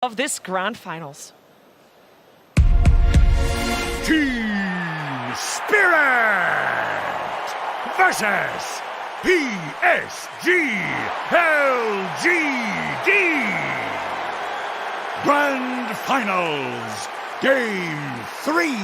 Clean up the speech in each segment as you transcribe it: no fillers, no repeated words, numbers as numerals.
of this grand finals. T.Spirit versus PSG.LGD. Grand Finals, Game 3.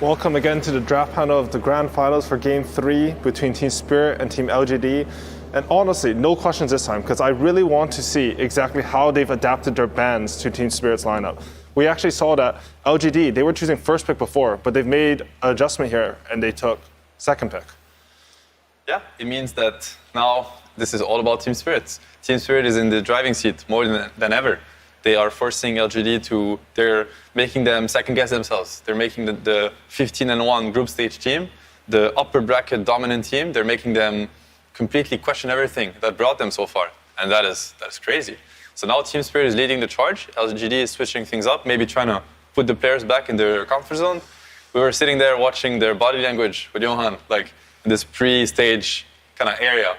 Welcome again to the draft panel of the Grand Finals for Game 3 between Team Spirit and Team LGD. And honestly, no questions this time, because I really want to see exactly how they've adapted their bans to Team Spirit's lineup. We actually saw that LGD, they were choosing first pick before, but they've made an adjustment here and they took second pick. Yeah, it means that now this is all about Team Spirit. Team Spirit is in the driving seat more than ever. They are forcing LGD to, they're making them second guess themselves. They're making the 15-1 group stage team, the upper bracket dominant team, they're making them completely question everything that brought them so far. And that is crazy. So now Team Spirit is leading the charge. LGD is switching things up, maybe trying to put the players back in their comfort zone. We were sitting there watching their body language with Johan, like in this pre-stage kind of area.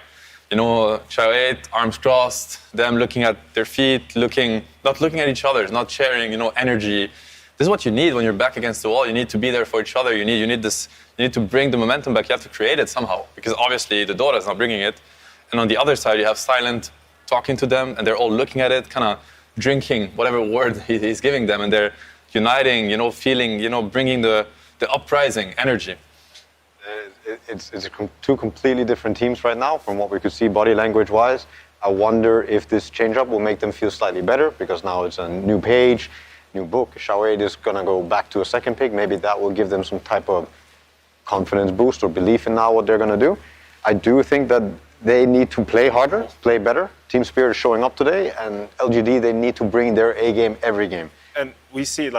You know, Ti10, arms crossed, them looking at their feet, not looking at each other, not sharing, energy. This is what you need when you're back against the wall. You need to be there for each other. You need to bring the momentum back. You have to create it somehow, because obviously the Dota is not bringing it. And on the other side, you have Silent talking to them, and they're all looking at it, kind of drinking whatever word he's giving them, and they're uniting, feeling, bringing the uprising energy. It's two completely different teams right now from what we could see body language-wise. I wonder if this change-up will make them feel slightly better, because now it's a new page, new book. Ti10 is going to go back to a second pick. Maybe that will give them some type of confidence boost or belief in now what they're going to do. I do think that they need to play harder, play better. Team Spirit is showing up today, and LGD, they need to bring their A game every game. And we see,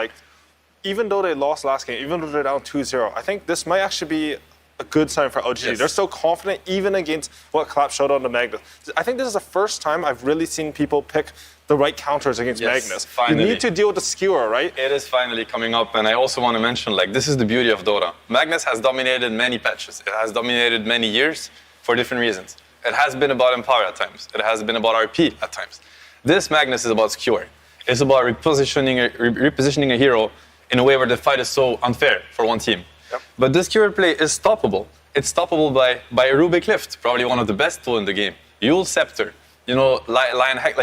even though they lost last game, even though they're down 2-0, I think this might actually be a good sign for LGD. Yes. They're so confident, even against what Clap showed on the Magnus. I think this is the first time I've really seen people pick the right counters against Magnus. Finally. You need to deal with the skewer, right? It is finally coming up, and I also want to mention, this is the beauty of Dota. Magnus has dominated many patches. It has dominated many years for different reasons. It has been about Empower at times. It has been about RP at times. This Magnus is about skewer. It's about repositioning a hero in a way where the fight is so unfair for one team. Yep. But this skewer play is stoppable. It's stoppable by a Rubik Lift, probably one of the best tools in the game. Yule Scepter, Lion Hack,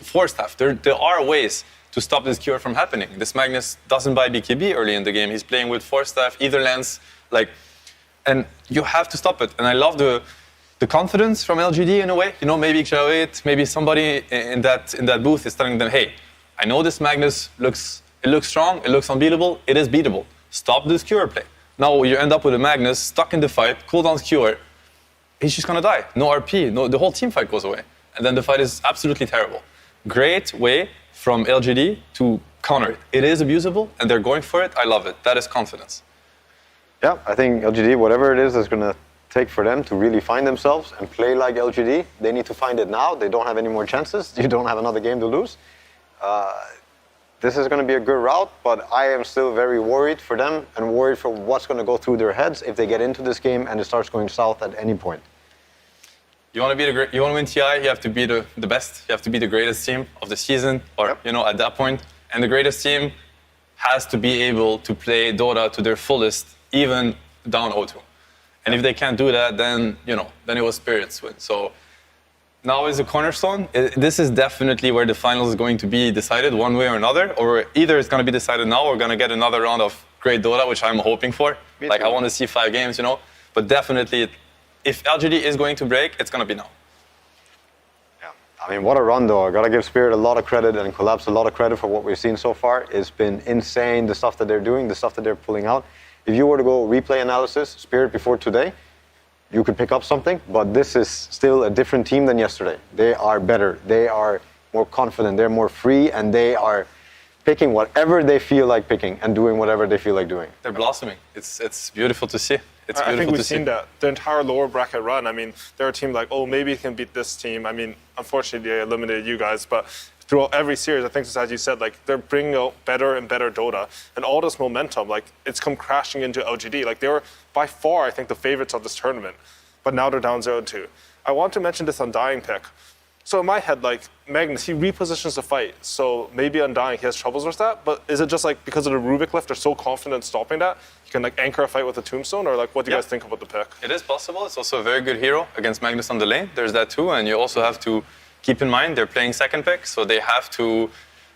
Force Staff. There are ways to stop this skewer from happening. This Magnus doesn't buy BKB early in the game. He's playing with Force Staff, either lens, and you have to stop it. And I love the confidence from LGD in a way. Maybe Ti10, maybe somebody in that booth is telling them, hey, I know this Magnus looks strong, it looks unbeatable, it is beatable. Stop the skewer play. Now you end up with a Magnus stuck in the fight, cooldown skewer. He's just gonna die. No RP, the whole team fight goes away. And then the fight is absolutely terrible. Great way from LGD to counter it. It is abusable, and they're going for it. I love it. That is confidence. Yeah, I think LGD, whatever it is that's gonna take for them to really find themselves and play like LGD, they need to find it now. They don't have any more chances. You don't have another game to lose. This is going to be a good route, but I am still very worried for them and worried for what's going to go through their heads if they get into this game and it starts going south at any point. You want to win TI, you have to be the best. You have to be the greatest team of the season, or at that point. And the greatest team has to be able to play Dota to their fullest, even down 0-2. And if they can't do that, then it was Spirit's win. So now is the cornerstone. This is definitely where the finals is going to be decided one way or another, or either it's going to be decided now or we're going to get another round of great Dota, which I'm hoping for. I want to see 5 games, But definitely, if LGD is going to break, it's going to be now. Yeah, I mean, what a run, though. I got to give Spirit a lot of credit and Collapse a lot of credit for what we've seen so far. It's been insane, the stuff that they're doing, the stuff that they're pulling out. If you were to go replay analysis, Spirit before today, you could pick up something, but this is still a different team than yesterday. They are better. They are more confident. They're more free, and they are picking whatever they feel like picking and doing whatever they feel like doing. They're blossoming. It's beautiful to see. I think we've seen that the entire lower bracket run. I mean, they're a team maybe it can beat this team. I mean, unfortunately, they eliminated you guys, but throughout every series, I think, as you said, they're bringing out better and better Dota, and all this momentum, it's come crashing into LGD. They were by far, I think, the favorites of this tournament, but now they're down 0-2. I want to mention this Undying pick. So in my head, like Magnus, he repositions the fight. So maybe Undying, he has troubles with that. But is it just like because of the Rubik lift, they're so confident in stopping that, you can like anchor a fight with a tombstone? Or like, what do you guys think about the pick? It is possible. It's also a very good hero against Magnus on the lane. There's that too. And you also have to keep in mind they're playing second pick. So they have to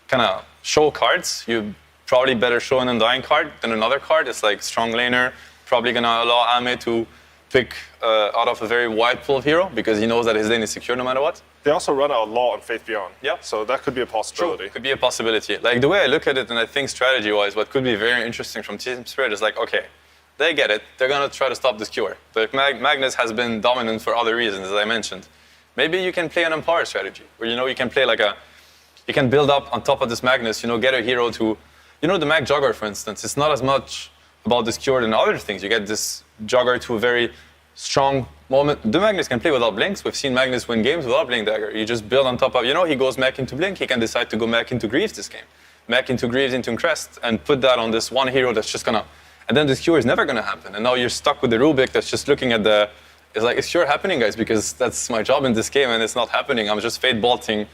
kind of show cards. You probably better show an Undying card than another card. It's like strong laner, probably going to allow Ame to pick out of a very wide pool of hero because he knows that his lane is secure no matter what. They also run out a lot on Faith Beyond. Yeah. So that could be a possibility. True. Could be a possibility. Like the way I look at it, and I think strategy-wise, what could be very interesting from T.Spirit is like, okay, they get it. They're going to try to stop this cure. But Magnus has been dominant for other reasons, as I mentioned. Maybe you can play an Empower strategy, where you can play like you can build up on top of this Magnus, get a hero to, the Mag Jugger, for instance. It's not as much about this cure than other things. You get this Jugger to a very strong moment. The Magnus can play without blinks. We've seen Magnus win games without blink dagger. You just build on top of, he goes back into blink. He can decide to go back into Greaves this game. Back into Greaves, into Crest, and put that on this one hero that's just gonna, and then this cure is never gonna happen. And now you're stuck with the Rubik that's just looking at it's like, is cure happening, guys? Because that's my job in this game and it's not happening. I'm just fate bolting.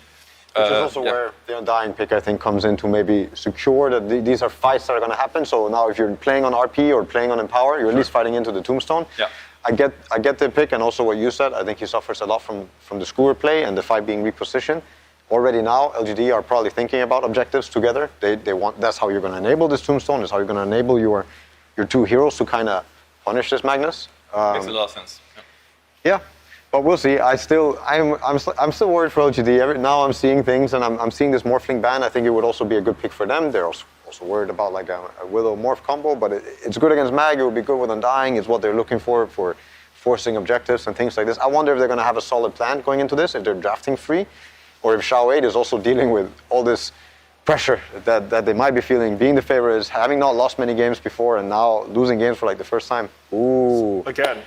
Which is also where the Undying pick, I think, comes in to maybe secure that these are fights that are going to happen. So now if you're playing on RP or playing on Empower, you're at least fighting into the Tombstone. Yeah. I get the pick, and also what you said. I think he suffers a lot from the Skewer play and the fight being repositioned. Already now, LGD are probably thinking about objectives together. They want, that's how you're going to enable this Tombstone. That's how you're going to enable your two heroes to kind of punish this Magnus. Makes a lot of sense. Yeah. But we'll see. I'm still worried for LGD. Now I'm seeing things, and I'm seeing this Morphling ban. I think it would also be a good pick for them. They're also worried about like a Willow Morph combo, but it's good against Mag. It would be good with Undying. It's what they're looking for forcing objectives and things like this. I wonder if they're going to have a solid plan going into this, if they're drafting free, or if Xiao 8 is also dealing with all this pressure that they might be feeling, being the favorites, having not lost many games before, and now losing games for like the first time. Ooh. Again,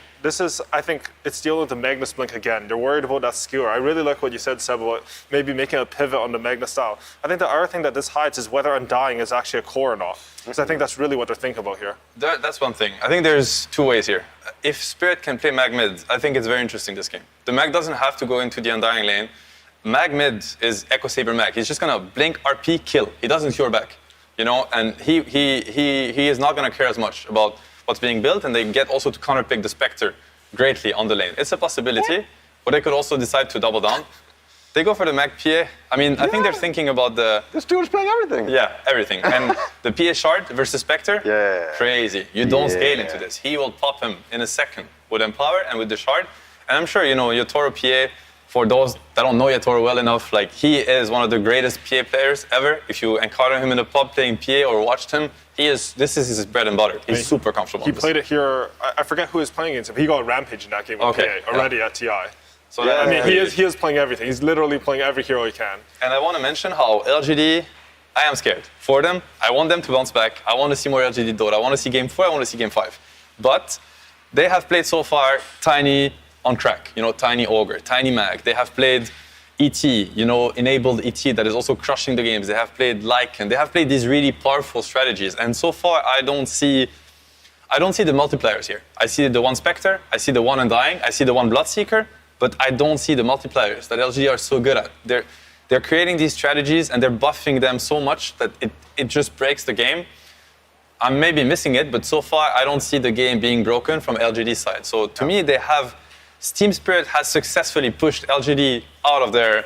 I think it's dealing with the Magnus blink again. They're worried about that skewer. I really like what you said, Seb, about maybe making a pivot on the Magnus style. I think the other thing that this hides is whether Undying is actually a core or not. Because I think that's really what they're thinking about here. That's one thing. I think there's two ways here. If Spirit can play Mag mid, I think it's very interesting this game. The Mag doesn't have to go into the Undying lane. Mag mid is Echo Saber Mag. He's just gonna blink, RP, kill. He doesn't cure back, and he is not gonna care as much about what's being built, and they get also to counterpick the Spectre greatly on the lane. It's a possibility, but they could also decide to double down. They go for the Mag PA. I mean, I think they're thinking about This dude's playing everything. Yeah, everything. And the PA shard versus Spectre, crazy. You don't scale into this. He will pop him in a second with Empower and with the shard. And I'm sure, Yotoro PA, for those that don't know Yotoro well enough, like he is one of the greatest PA players ever. If you encounter him in the pub playing PA or watched him, this is his bread and butter. He's super comfortable. He played it here. I forget who he was playing against him. He got Rampage in that game with PA already at TI. So he is playing everything. He's literally playing every hero he can. And I want to mention how LGD, I am scared for them. I want them to bounce back. I want to see more LGD Dota. I want to see game 4. I want to see game 5. But they have played so far Tiny on crack, Tiny Ogre, Tiny Mag. They have played ET, enabled ET that is also crushing the games. They have played Lycan. They have played these really powerful strategies. And so far, I don't see the multipliers here. I see the one Spectre, I see the one Undying, I see the one Bloodseeker, but I don't see the multipliers that LGD are so good at. They're creating these strategies and they're buffing them so much that it just breaks the game. I'm maybe missing it, but so far, I don't see the game being broken from LGD's side. So to me, T.Spirit has successfully pushed LGD out of their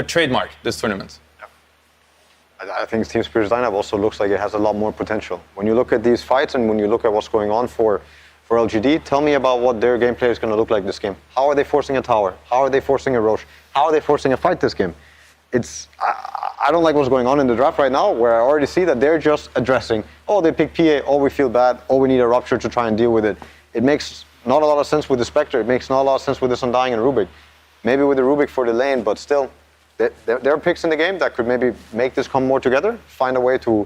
trademark this tournament. Yeah. I think T.Spirit's lineup also looks like it has a lot more potential. When you look at these fights and when you look at what's going on for LGD, tell me about what their gameplay is going to look like this game. How are they forcing a tower? How are they forcing a Roche? How are they forcing a fight this game? I don't like what's going on in the draft right now, where I already see that they're just addressing, they pick PA, we feel bad, we need a Rupture to try and deal with it. It makes not a lot of sense with the Spectre. It makes not a lot of sense with this Undying and Rubik. Maybe with the Rubik for the lane, but still, there are picks in the game that could maybe make this come more together, find a way to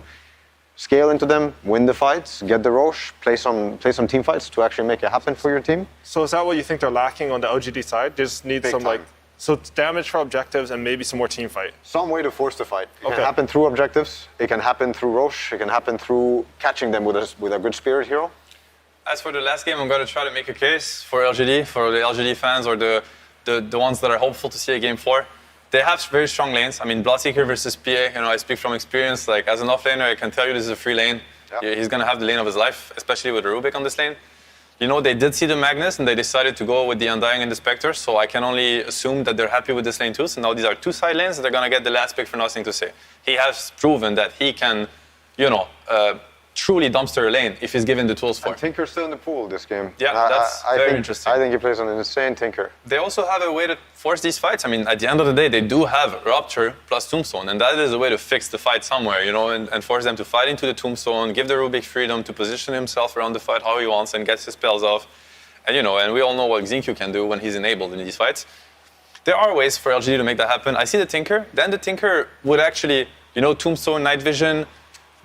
scale into them, win the fights, get the Roche, play some team fights to actually make it happen for your team. So is that what you think they're lacking on the LGD side? Just need some so it's damage for objectives and maybe some more team fight. Some way to force the fight. It can happen through objectives. It can happen through Roche. It can happen through catching them with a good Spirit hero. As for the last game, I'm going to try to make a case for LGD, for the LGD fans or the the ones that are hopeful to see a game 4. They have very strong lanes. I mean, Bloodseeker versus PA, you know, I speak from experience. Like, as an offlaner, I can tell you this is a free lane. Yep. He's going to have the lane of his life, especially with Rubik on this lane. You know, they did see the Magnus, and they decided to go with the Undying and the Spectre, so I can only assume that they're happy with this lane too. So now these are 2 side lanes, and they're going to get the last pick for nothing to say. He has proven that he can, you know, truly dumpster a lane if he's given the tools for And it. Tinker's still in the pool this game. Yeah, that's very interesting. I think he plays an insane Tinker. They also have a way to force these fights. I mean, at the end of the day, they do have Rupture plus Tombstone, and that is a way to fix the fight somewhere, you know, and force them to fight into the Tombstone, give the Rubik freedom to position himself around the fight how he wants and gets his spells off. And, you know, and we all know what Xingqiu can do when he's enabled in these fights. There are ways for LGD to make that happen. I see the Tinker. Then the Tinker would actually, you know, Tombstone, Night Vision,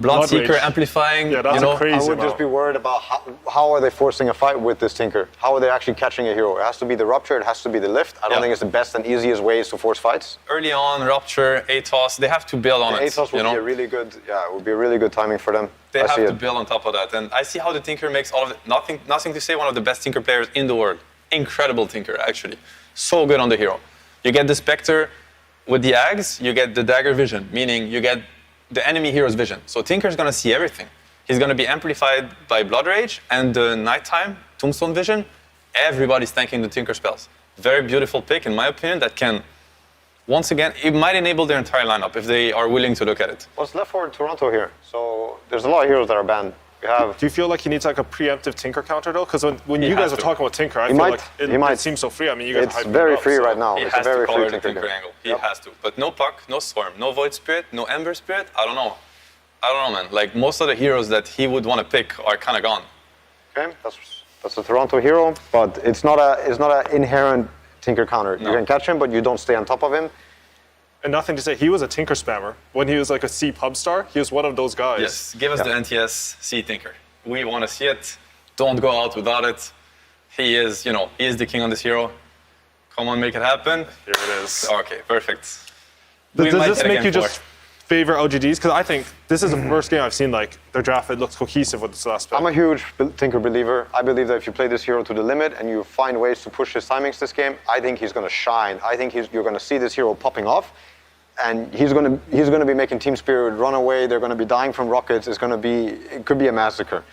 Bloodseeker amplifying. Yeah, that's you know, crazy. I would just be worried about how are they forcing a fight with this Tinker? How are they actually catching a hero? It has to be the Rupture, it has to be the Lift. I don't think it's the best and easiest ways to force fights. Early on, Rupture, ATOS, they have to build on it. ATOS would be a really good, it would be a really good timing for them. They have to build on top of that. And I see how the Tinker makes all of it. Nothing to say, one of the best Tinker players in the world. Incredible Tinker, actually. So good on the hero. You get the Spectre with the Ags, you get the Dagger Vision, meaning you get the enemy hero's vision. So Tinker's going to see everything. He's going to be amplified by Blood Rage and the Nighttime Tombstone Vision. Everybody's thanking the Tinker spells. Very beautiful pick, in my opinion, that can, once again, it might enable their entire lineup if they are willing to look at it. What's left for Toronto here? So there's a lot of heroes that are banned. We have. Do you feel like he needs like a preemptive Tinker counter though? Because when you guys are talking about Tinker, I feel like it seems so free. I mean, you guys It's are hyping very it up, free so. right now. He It's has a very to color free the Tinker game. angle. He has to. But no Puck, no Storm, no Void Spirit, no Ember Spirit. I don't know, man. Like, most of the heroes that he would want to pick are kind of gone. Okay, that's a Toronto hero, but it's not an inherent Tinker counter. No. You can catch him, but you don't stay on top of him. And nothing to say, he was a Tinker spammer. When he was like a C pub star, he was one of those guys. Yes, give us the NTS C Tinker. We want to see it. Don't go out without it. He is, you know, he is the king on this hero. Come on, make it happen. Here it is. Okay, perfect. Does this make you four. just favor LGDs? Because I think this is the first game I've seen like their draft. It looks cohesive with this last pick. I'm a huge Tinker believer. I believe that if you play this hero to the limit and you find ways to push his timings this game, I think he's going to shine. I think you're going to see this hero popping off, and he's going to be making T.Spirit run away. They're going to be dying from rockets. It could be a massacre.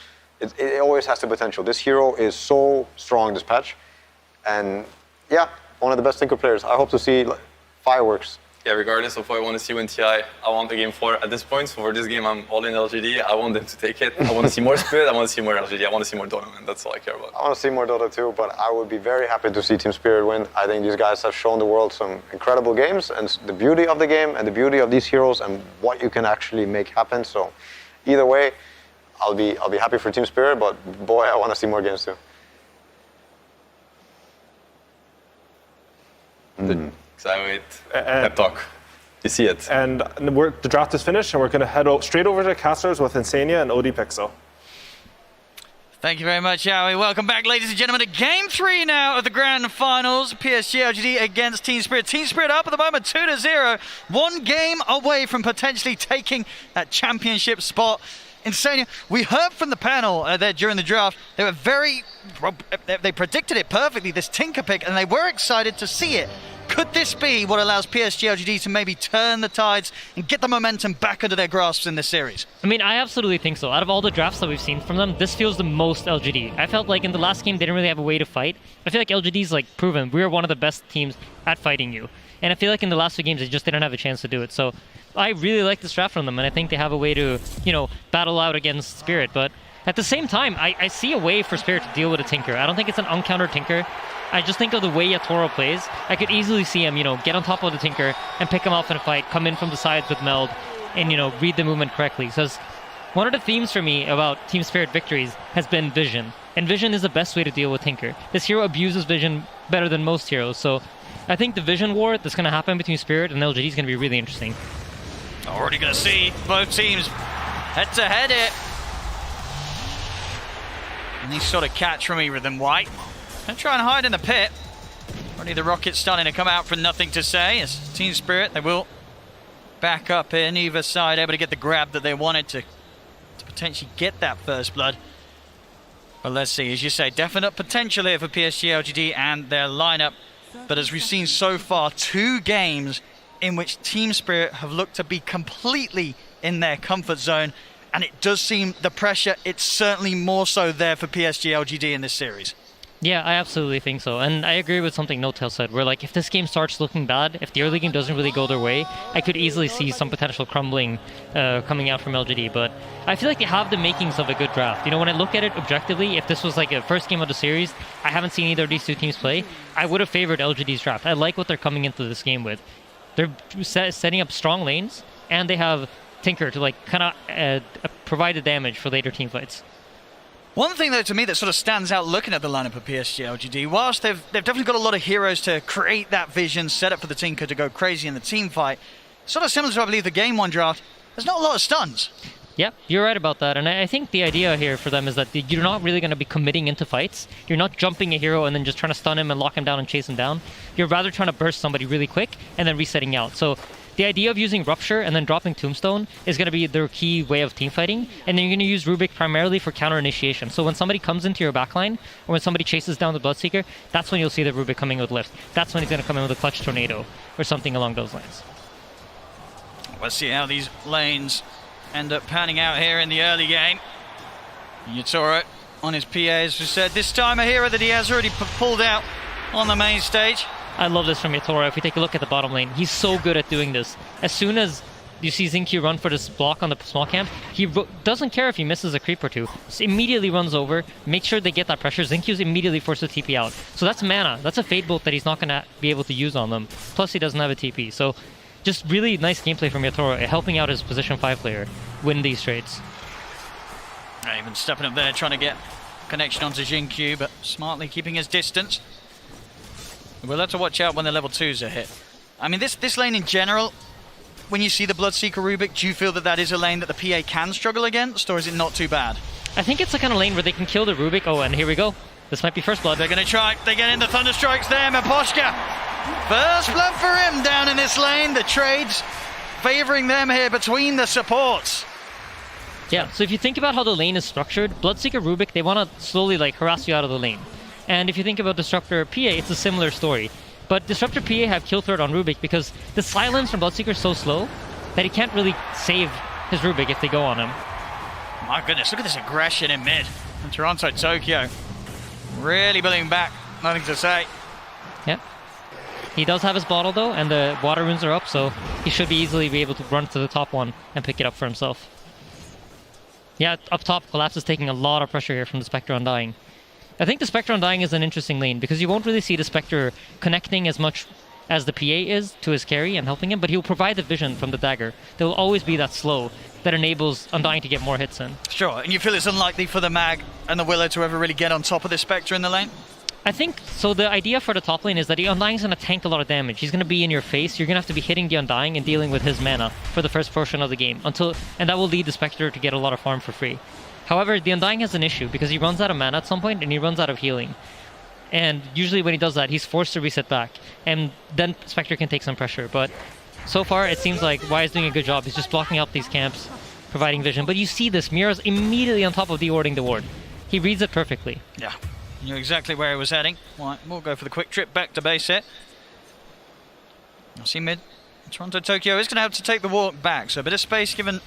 It always has the potential. This hero is so strong this patch, and yeah, one of the best Tinker players. I hope to see fireworks. Yeah, regardless of what I want to see win TI, I want the game 4 at this point. So for this game, I'm all in LGD. I want them to take it. I want to see more Spirit. I want to see more LGD. I want to see more Dota, man. That's all I care about. I want to see more Dota too, but I would be very happy to see T.Spirit win. I think these guys have shown the world some incredible games, and the beauty of the game and the beauty of these heroes and what you can actually make happen. So either way, I'll be happy for T.Spirit, but boy, I want to see more games too. Excited. Pep talk. You see it. And the draft is finished, and we're going to head straight over to the casters with Insania and OD Pixel. Thank you very much, Yowie. Welcome back, ladies and gentlemen, to Game 3 now of the Grand Finals. PSG.LGD against T.Spirit. T.Spirit up at the moment, 2-0. One game away from potentially taking that championship spot. Insania, we heard from the panel there during the draft. They were they predicted it perfectly, this Tinker pick, and they were excited to see it. Could this be what allows PSG.LGD to maybe turn the tides and get the momentum back under their grasps in this series? I mean, I absolutely think so. Out of all the drafts that we've seen from them, this feels the most LGD. I felt like in the last game, they didn't really have a way to fight. I feel like LGD's like proven we're one of the best teams at fighting you. And I feel like in the last 2 games, they just didn't have a chance to do it. So I really like this draft from them, and I think they have a way to, you know, battle out against Spirit. But at the same time, I see a way for Spirit to deal with a Tinker. I don't think it's an uncountered Tinker. I just think of the way Yatoro plays. I could easily see him, you know, get on top of the Tinker and pick him off in a fight, come in from the sides with Meld, and, you know, read the movement correctly. Because one of the themes for me about Team Spirit victories has been vision. And vision is the best way to deal with Tinker. This hero abuses vision better than most heroes. So I think the vision war that's going to happen between Spirit and LGD is going to be really interesting. Already going to see both teams head-to-head it. Nice sort of catch from either of them, White. Don't try and hide in the pit. Already the rocket's starting to come out from nothing to say. As T.Spirit, they will back up in either side, able to get the grab that they wanted to potentially get that first blood. But let's see, as you say, definite potential here for PSG.LGD and their lineup but as we've seen so far, 2 games in which T.Spirit have looked to be completely in their comfort zone, and it does seem the pressure, it's certainly more so there for PSG.LGD in this series. Yeah, I absolutely think so. And I agree with something No-Tail said, where like if this game starts looking bad, if the early game doesn't really go their way, I could easily see some potential crumbling coming out from LGD. But I feel like they have the makings of a good draft. You know, when I look at it objectively, if this was like a first game of the series, I haven't seen either of these 2 teams play, I would have favored LGD's draft. I like what they're coming into this game with. They're setting up strong lanes, and they have Tinker to like kind of provide the damage for later team fights. One thing, though, to me that sort of stands out looking at the lineup of PSG.LGD, whilst they've definitely got a lot of heroes to create that vision, set up for the Tinker to go crazy in the team fight, sort of similar to, I believe, the Game 1 draft, there's not a lot of stuns. Yeah, you're right about that. And I think the idea here for them is that you're not really going to be committing into fights. You're not jumping a hero and then just trying to stun him and lock him down and chase him down. You're rather trying to burst somebody really quick and then resetting out. So the idea of using Rupture and then dropping Tombstone is going to be their key way of team fighting. And then you're going to use Rubik primarily for counter initiation. So when somebody comes into your backline, or when somebody chases down the Bloodseeker, that's when you'll see the Rubik coming with lift. That's when he's going to come in with a clutch tornado or something along those lines. Let's see how these lanes end up panning out here in the early game. Yatoro on his PA, as we said. This time a hero that he has already pulled out on the main stage. I love this from Yatoro. If we take a look at the bottom lane, he's so good at doing this. As soon as you see Xingqiu run for this block on the small camp, he doesn't care if he misses a creep or 2. Just immediately runs over, makes sure they get that pressure. Xingqiu's immediately forced to TP out. So that's mana. That's a Fade Bolt that he's not going to be able to use on them. Plus he doesn't have a TP. So just really nice gameplay from Yatoro, helping out his position 5 player win these trades. Even stepping up there, trying to get connection onto Xingqiu, but smartly keeping his distance. We'll have to watch out when the level 2s are hit. I mean, this lane in general, when you see the Bloodseeker Rubik, do you feel that that is a lane that the PA can struggle against, or is it not too bad? I think it's the kind of lane where they can kill the Rubik. Oh, and here we go. This might be first blood. They're going to try. They get into Thunderstrikes there. Maposhka. First blood for him down in this lane. The trades favoring them here between the supports. Yeah, so if you think about how the lane is structured, Bloodseeker Rubik, they want to slowly like harass you out of the lane. And if you think about Disruptor PA, it's a similar story. But Disruptor PA have kill threat on Rubik because the silence from Bloodseeker is so slow that he can't really save his Rubik if they go on him. My goodness, look at this aggression in mid from Toronto Tokyo. Really pulling back, nothing to say. Yep. He does have his bottle though, and the water runes are up, so he should be easily be able to run to the top one and pick it up for himself. Yeah, up top, Collapse is taking a lot of pressure here from the Spectre Undying. I think the Spectre Undying is an interesting lane because you won't really see the Spectre connecting as much as the PA is to his carry and helping him, but he'll provide the vision from the dagger. There will always be that slow that enables Undying to get more hits in. Sure, and you feel it's unlikely for the Mag and the Willow to ever really get on top of this Spectre in the lane? I think, so the idea for the top lane is that the Undying's going to tank a lot of damage. He's going to be in your face. You're going to have to be hitting the Undying and dealing with his mana for the first portion of the game, and that will lead the Spectre to get a lot of farm for free. However, the Undying has an issue because he runs out of mana at some point and he runs out of healing. And usually when he does that, he's forced to reset back. And then Spectre can take some pressure. But so far, it seems like Y is doing a good job. He's just blocking up these camps, providing vision. But you see this, Mira's immediately on top of de-warding the ward. He reads it perfectly. Yeah, knew exactly where he was heading. Right, we'll go for the quick trip back to base here. I'll see mid. Toronto Tokyo is going to have to take the walk back. So a bit of space given.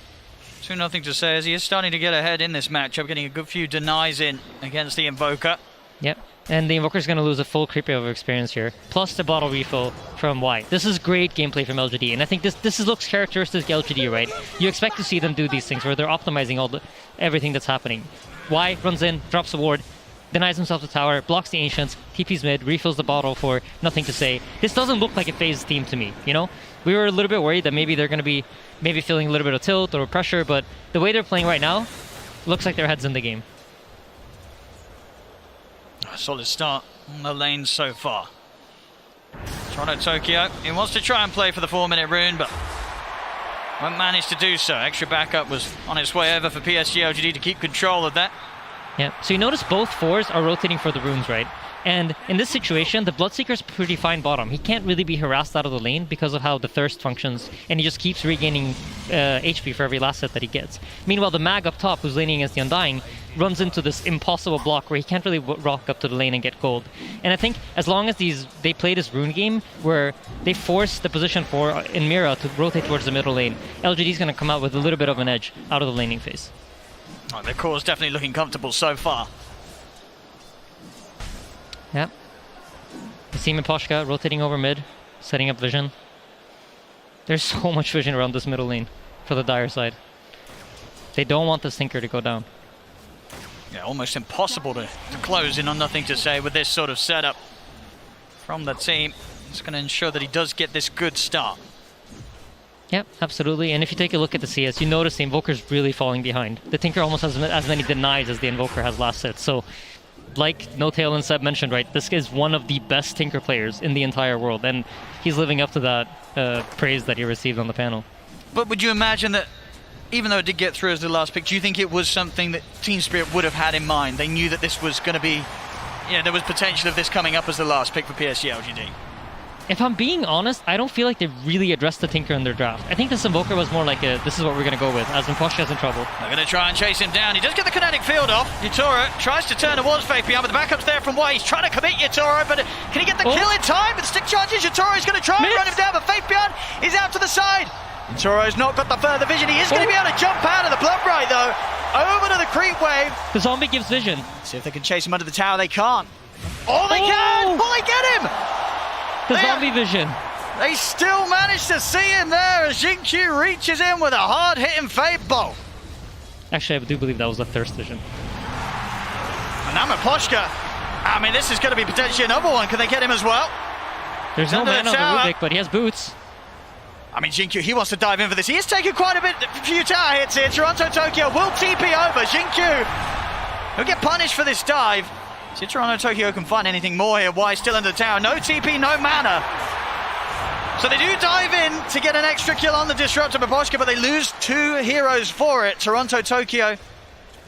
2-0 to say as he is starting to get ahead in this matchup, getting a good few denies in against the Invoker. Yep, and the Invoker's going to lose a full creep over experience here, plus the bottle refill from Y. This is great gameplay from LGD, and I think this looks characteristic of LGD, right? You expect to see them do these things where they're optimizing everything that's happening. Y runs in, drops a ward, denies himself the tower, blocks the Ancients, TP's mid, refills the bottle for nothing to say. This doesn't look like a phase team to me, you know? We were a little bit worried that maybe they're going to be feeling a little bit of tilt or pressure, but the way they're playing right now, looks like their head's in the game. A solid start on the lane so far. Toronto Tokyo, he wants to try and play for the 4-minute rune, but won't manage to do so. Extra backup was on its way over for PSG.LGD to keep control of that. Yeah, so you notice both 4s are rotating for the runes, right? And in this situation, the Bloodseeker's pretty fine bottom. He can't really be harassed out of the lane because of how the Thirst functions, and he just keeps regaining HP for every last set that he gets. Meanwhile, the Mag up top, who's laning against the Undying, runs into this impossible block where he can't really rock up to the lane and get gold. And I think as long as they play this rune game where they force the position for in Mira to rotate towards the middle lane, LGD is going to come out with a little bit of an edge out of the laning phase. Oh, their core's definitely looking comfortable so far. Yep. You see Miposhka rotating over mid, setting up vision. There's so much vision around this middle lane for the Dire side. They don't want this Tinker to go down. Yeah, almost impossible to close in on Nothing to Say with this sort of setup from the team. It's going to ensure that he does get this good start. Yep, absolutely. And if you take a look at the CS, you notice the Invoker's really falling behind. The Tinker almost has as many denies as the Invoker has last set. So, like NoTail and Seb mentioned, right, this is one of the best Tinker players in the entire world. And he's living up to that praise that he received on the panel. But would you imagine that, even though it did get through as the last pick, do you think it was something that T.Spirit would have had in mind? They knew that this was going to be, there was potential of this coming up as the last pick for PSG.LGD. If I'm being honest, I don't feel like they really addressed the Tinker in their draft. I think this Invoker was more like this is what we're going to go with, as Miposhka's in trouble. They're going to try and chase him down. He does get the kinetic field off. Yatoro tries to turn towards Fabian, but the backup's there from White. He's trying to commit Yatoro, but can he get the kill in time? With stick charges, Yatoro's going to try and run him down, but Fabian is out to the side. Yatoro's not got the further vision. He is going to be able to jump out of the blood right, though. Over to the creep wave. The zombie gives vision. See if they can chase him under the tower. They can't. Oh, they can! Oh, they get him! The zombie vision. They still manage to see him there as Jinkyu reaches in with a hard-hitting Fate Bolt. Actually, I do believe that was the Thirst vision. And now Miposhka. I mean, this is going to be potentially another one. Can they get him as well? There's no man on the Rubik, but he has boots. I mean, Jinkyu, he wants to dive in for this. He is taking quite a few tower hits here. Toronto Tokyo will TP over. Jinkyu, he'll get punished for this dive. See if Toronto Tokyo can find anything more here. Why still under the tower? No TP, no mana. So they do dive in to get an extra kill on the Disruptor Miposhka, but they lose 2 heroes for it. Toronto Tokyo,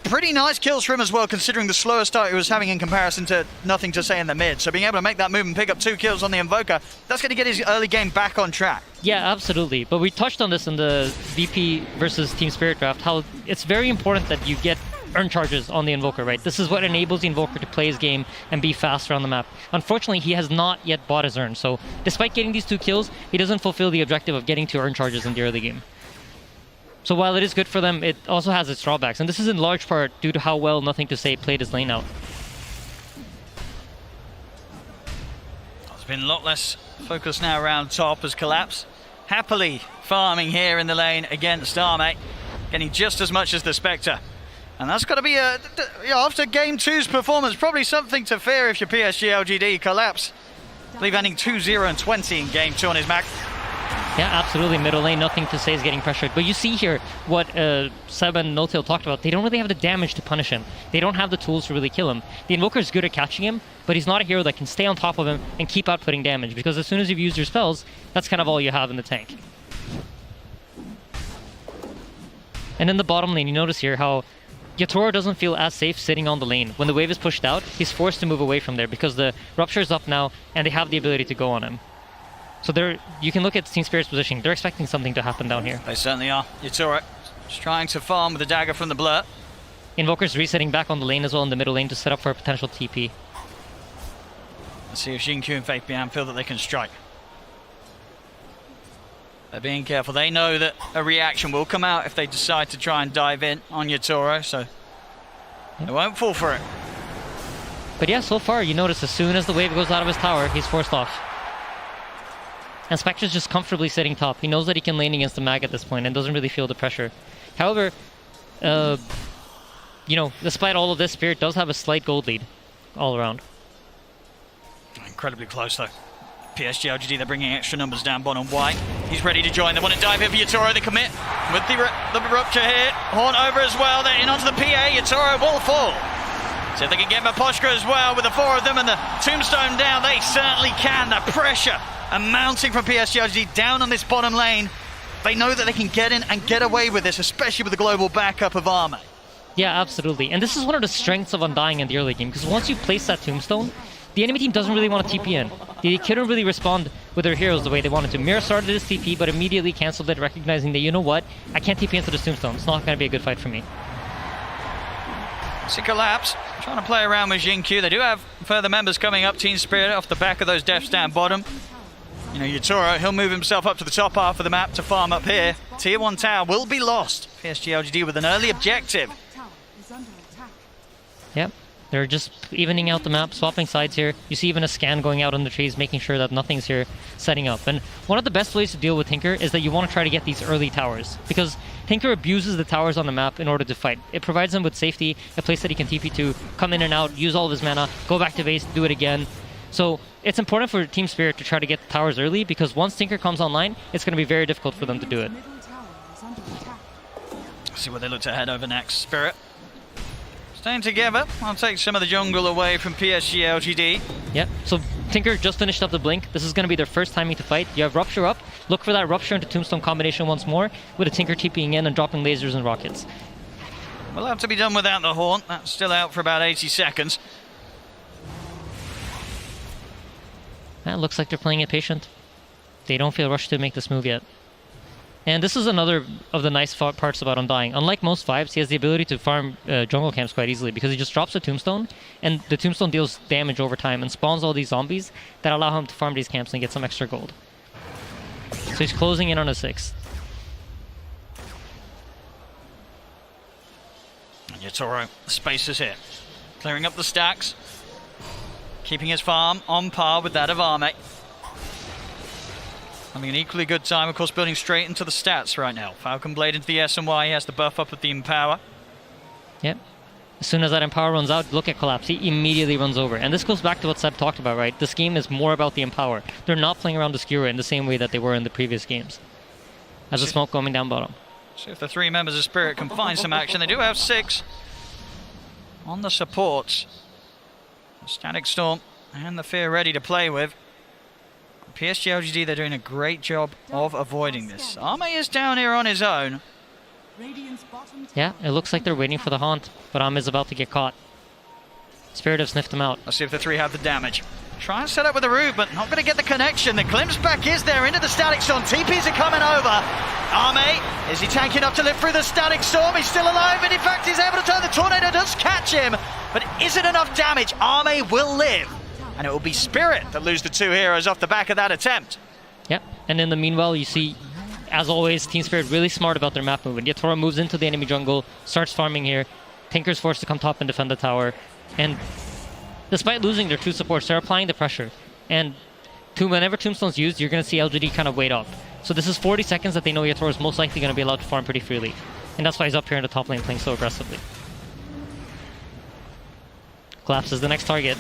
pretty nice kills for him as well, considering the slower start he was having in comparison to Nothing to Say in the mid. So being able to make that move and pick up 2 kills on the Invoker, that's going to get his early game back on track. Yeah, absolutely. But we touched on this in the VP versus T.Spirit draft, how it's very important that you get earn charges on the Invoker, right? This is what enables the Invoker to play his game and be faster on the map. Unfortunately, he has not yet bought his earn, so despite getting these 2 kills, he doesn't fulfill the objective of getting to earn charges in the early game. So while it is good for them, it also has its drawbacks, and this is in large part due to how well Nothing to Say played his lane out. There's been a lot less focus now around top as Collapse happily farming here in the lane against Arme, getting just as much as the Spectre. And that's got to be, after Game 2's performance, probably something to fear if you're PSG.LGD. Collapse, I believe, ending 2-0 and 20 in Game 2 on his Mac. Yeah, absolutely. Middle lane, Nothing to Say is getting pressured. But you see here what Seb and NoTail talked about. They don't really have the damage to punish him. They don't have the tools to really kill him. The Invoker is good at catching him, but he's not a hero that can stay on top of him and keep outputting damage, because as soon as you've used your spells, that's kind of all you have in the tank. And in the bottom lane, you notice here how Yatoro doesn't feel as safe sitting on the lane. When the wave is pushed out, he's forced to move away from there because the Rupture is up now and they have the ability to go on him. So you can look at T.Spirit's positioning. They're expecting something to happen down here. They certainly are. Yatoro just trying to farm with the dagger from the blur. Invoker's resetting back on the lane as well in the middle lane to set up for a potential TP. Let's see if Jinkyu and Fabian feel that they can strike. They're being careful. They know that a reaction will come out if they decide to try and dive in on Yatoro, so they won't fall for it. But yeah, so far you notice as soon as the wave goes out of his tower, he's forced off. And Spectre's just comfortably sitting top. He knows that he can lane against the Mag at this point and doesn't really feel the pressure. However, despite all of this, Spirit does have a slight gold lead all around. Incredibly close though. PSG.LGD, they're bringing extra numbers down bottom. White, he's ready to join. They want to dive in for Yatoro. They commit with the Rupture here. Horn over as well. They're in onto the PA. Yatoro will fall. See if they can get Miposhka as well with the 4 of them and the Tombstone down. They certainly can. The pressure mounting from PSG.LGD down on this bottom lane. They know that they can get in and get away with this, especially with the global backup of Arme. Yeah, absolutely. And this is one of the strengths of Undying in the early game, because once you place that Tombstone, the enemy team doesn't really want to TP in. They couldn't really respond with their heroes the way they wanted to. Mira started his TP, but immediately cancelled it, recognizing that, you know what, I can't TP into the Tombstone. It's not going to be a good fight for me. See Collapse trying to play around with Jinkyu. They do have further members coming up. T.Spirit off the back of those deaths down bottom. You know, Yatoro, he'll move himself up to the top half of the map to farm up here. Tier 1 tower will be lost. PSG.LGD with an early objective. Yep, they're just evening out the map, swapping sides here. You see even a scan going out on the trees, making sure that nothing's here setting up. And one of the best ways to deal with Tinker is that you want to try to get these early towers, because Tinker abuses the towers on the map in order to fight. It provides him with safety, a place that he can TP to, come in and out, use all of his mana, go back to base, do it again. So it's important for T.Spirit to try to get the towers early, because once Tinker comes online, it's going to be very difficult for them to do it. See where they look to head over next. Spirit staying together. I'll take some of the jungle away from PSG.LGD. Yep, so Tinker just finished up the Blink. This is going to be their first timing to fight. You have Rupture up. Look for that Rupture into Tombstone combination once more, with a Tinker TPing in and dropping lasers and rockets. We'll have to be done without the Haunt. That's still out for about 80 seconds. It looks like they're playing it patient. They don't feel rushed to make this move yet. And this is another of the nice parts about Undying. Unlike most vibes, he has the ability to farm jungle camps quite easily, because he just drops a Tombstone, and the Tombstone deals damage over time and spawns all these zombies that allow him to farm these camps and get some extra gold. So he's closing in on a 6th. And Yatoro, the space is here. Clearing up the stacks. Keeping his farm on par with that of Arme. Having an equally good time, of course, building straight into the stats right now. Falcon Blade into the S&Y, he has the buff up with the Empower. Yep. As soon as that Empower runs out, look at Collapse. He immediately runs over. And this goes back to what Seb talked about, right? This game is more about the Empower. They're not playing around the Skewer in the same way that they were in the previous games. As the smoke coming down bottom. See if the 3 members of Spirit can find some action. They do have 6 on the supports. Static Storm and the Fear ready to play with. PSG.LGD, they're doing a great job of avoiding this. Arme is down here on his own. Yeah, it looks like they're waiting for the Haunt, but Arme is about to get caught. Spirit have sniffed him out. Let's see if the 3 have the damage. Try and set up with the root, but not going to get the connection. The glimpse back is there into the Static Storm. TPs are coming over. Arme, is he tanking up to live through the Static Storm? He's still alive, and in fact he's able to turn. The Tornado does catch him, but is it enough damage? Arme will live. And it will be Spirit that lose the 2 heroes off the back of that attempt. Yep, and in the meanwhile, you see, as always, T.Spirit really smart about their map movement. Yatoro moves into the enemy jungle, starts farming here. Tinker's forced to come top and defend the tower. And despite losing their 2 supports, they're applying the pressure. And whenever Tombstone's used, you're going to see LGD kind of wait up. So this is 40 seconds that they know Yatoro is most likely going to be allowed to farm pretty freely. And that's why he's up here in the top lane playing so aggressively. Collapse is the next target.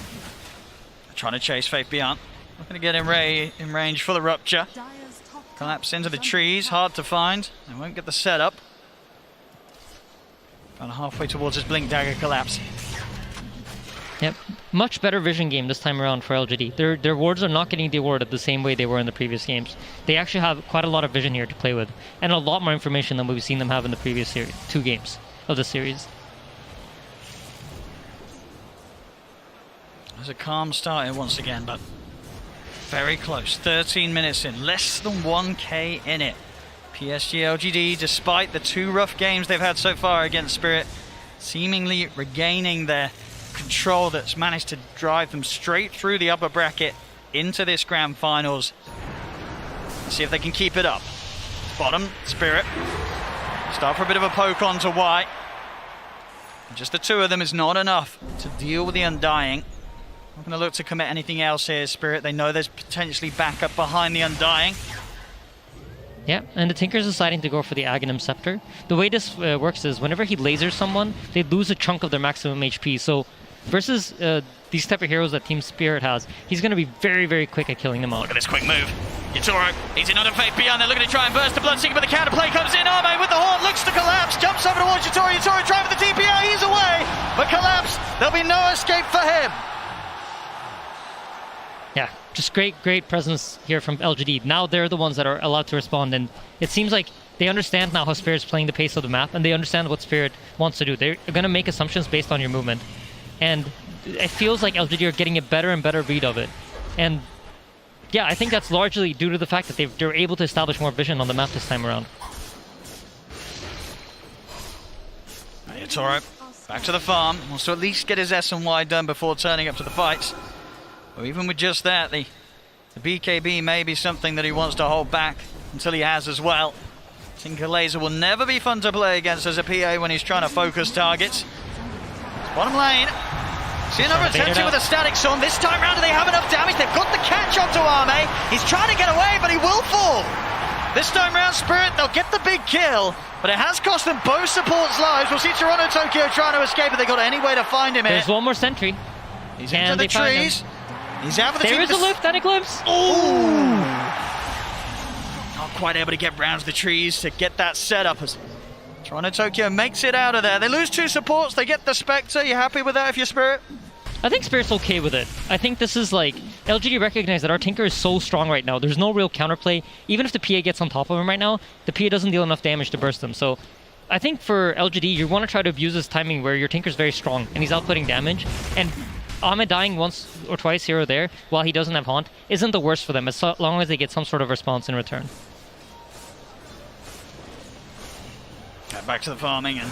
Trying to chase Faith Beyond. Not going to get in range for the Rupture. Collapse into the trees, hard to find. They won't get the setup. About halfway towards his Blink Dagger Collapse. Yep, much better vision game this time around for LGD. Their wards are not getting dewarded the same way they were in the previous games. They actually have quite a lot of vision here to play with, and a lot more information than we've seen them have in the previous 2 games of the series. There's a calm start here once again, but very close. 13 minutes in, less than 1k in it. PSG.LGD, despite the 2 rough games they've had so far against Spirit, seemingly regaining their control that's managed to drive them straight through the upper bracket into this grand finals. Let's see if they can keep it up. Bottom, Spirit. Start for a bit of a poke onto Y. Just the 2 of them is not enough to deal with the Undying. Not going to look to commit anything else here, Spirit. They know there's potentially backup behind the Undying. Yeah, and the Tinker's deciding to go for the Aghanim Scepter. The way this works is whenever he lasers someone, they lose a chunk of their maximum HP. So versus these type of heroes that T.Spirit has, he's going to be very, very quick at killing them out. Look at this quick move. Yatoro, he's in on a Faith Beyond. They're looking to try and burst the Bloodseeker, but the counterplay comes in. Arme with the Haunt, looks to collapse, jumps over towards Yatoro. Yatoro trying for the TPO, he's away. But Collapse, there'll be no escape for him. Yeah, just great presence here from LGD. Now they're the ones that are allowed to respond, and it seems like they understand now how Spirit's playing the pace of the map, and they understand what Spirit wants to do. They're going to make assumptions based on your movement. And it feels like LGD are getting a better and better read of it. And yeah, I think that's largely due to the fact that they're able to establish more vision on the map this time around. It's alright. Back to the farm. Wants to at least get his S and Y done before turning up to the fights. But even with just that, the BKB may be something that he wants to hold back until he has as well. Tinker Laser will never be fun to play against as a PA when he's trying to focus targets. Bottom lane. See another attempt with a static storm. This time round, do they have enough damage? They've got the catch onto Arme. He's trying to get away, but he will fall. This time round, Spirit, they'll get the big kill, but it has cost them both supports' lives. We'll see Toronto Tokyo trying to escape, but they got any way to find him here. There's one more sentry. He's into the trees. He's out for the There is a lift and a glimpse. Ooh! Not quite able to get round to the trees to get that set up as Toronto Tokyo makes it out of there. They lose 2 supports, they get the Spectre. You happy with that if you're Spirit? I think Spirit's okay with it. I think this is like, LGD recognize that our Tinker is so strong right now. There's no real counterplay. Even if the PA gets on top of him right now, the PA doesn't deal enough damage to burst him. So I think for LGD, you want to try to abuse this timing where your Tinker's very strong and he's outputting damage. And Ahmed dying once or twice here or there while he doesn't have Haunt isn't the worst for them as long as they get some sort of response in return. Back to the farming and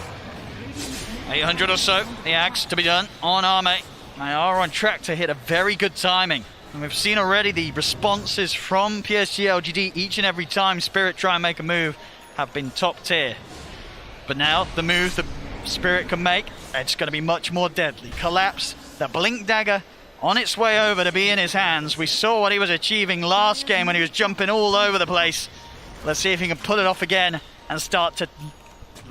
800 or so, the axe to be done on Arme. They are on track to hit a very good timing. And we've seen already the responses from PSG.LGD each and every time Spirit try and make a move have been top tier. But now the move that Spirit can make, it's going to be much more deadly. Collapse, the Blink Dagger on its way over to be in his hands. We saw what he was achieving last game when he was jumping all over the place. Let's see if he can pull it off again and start to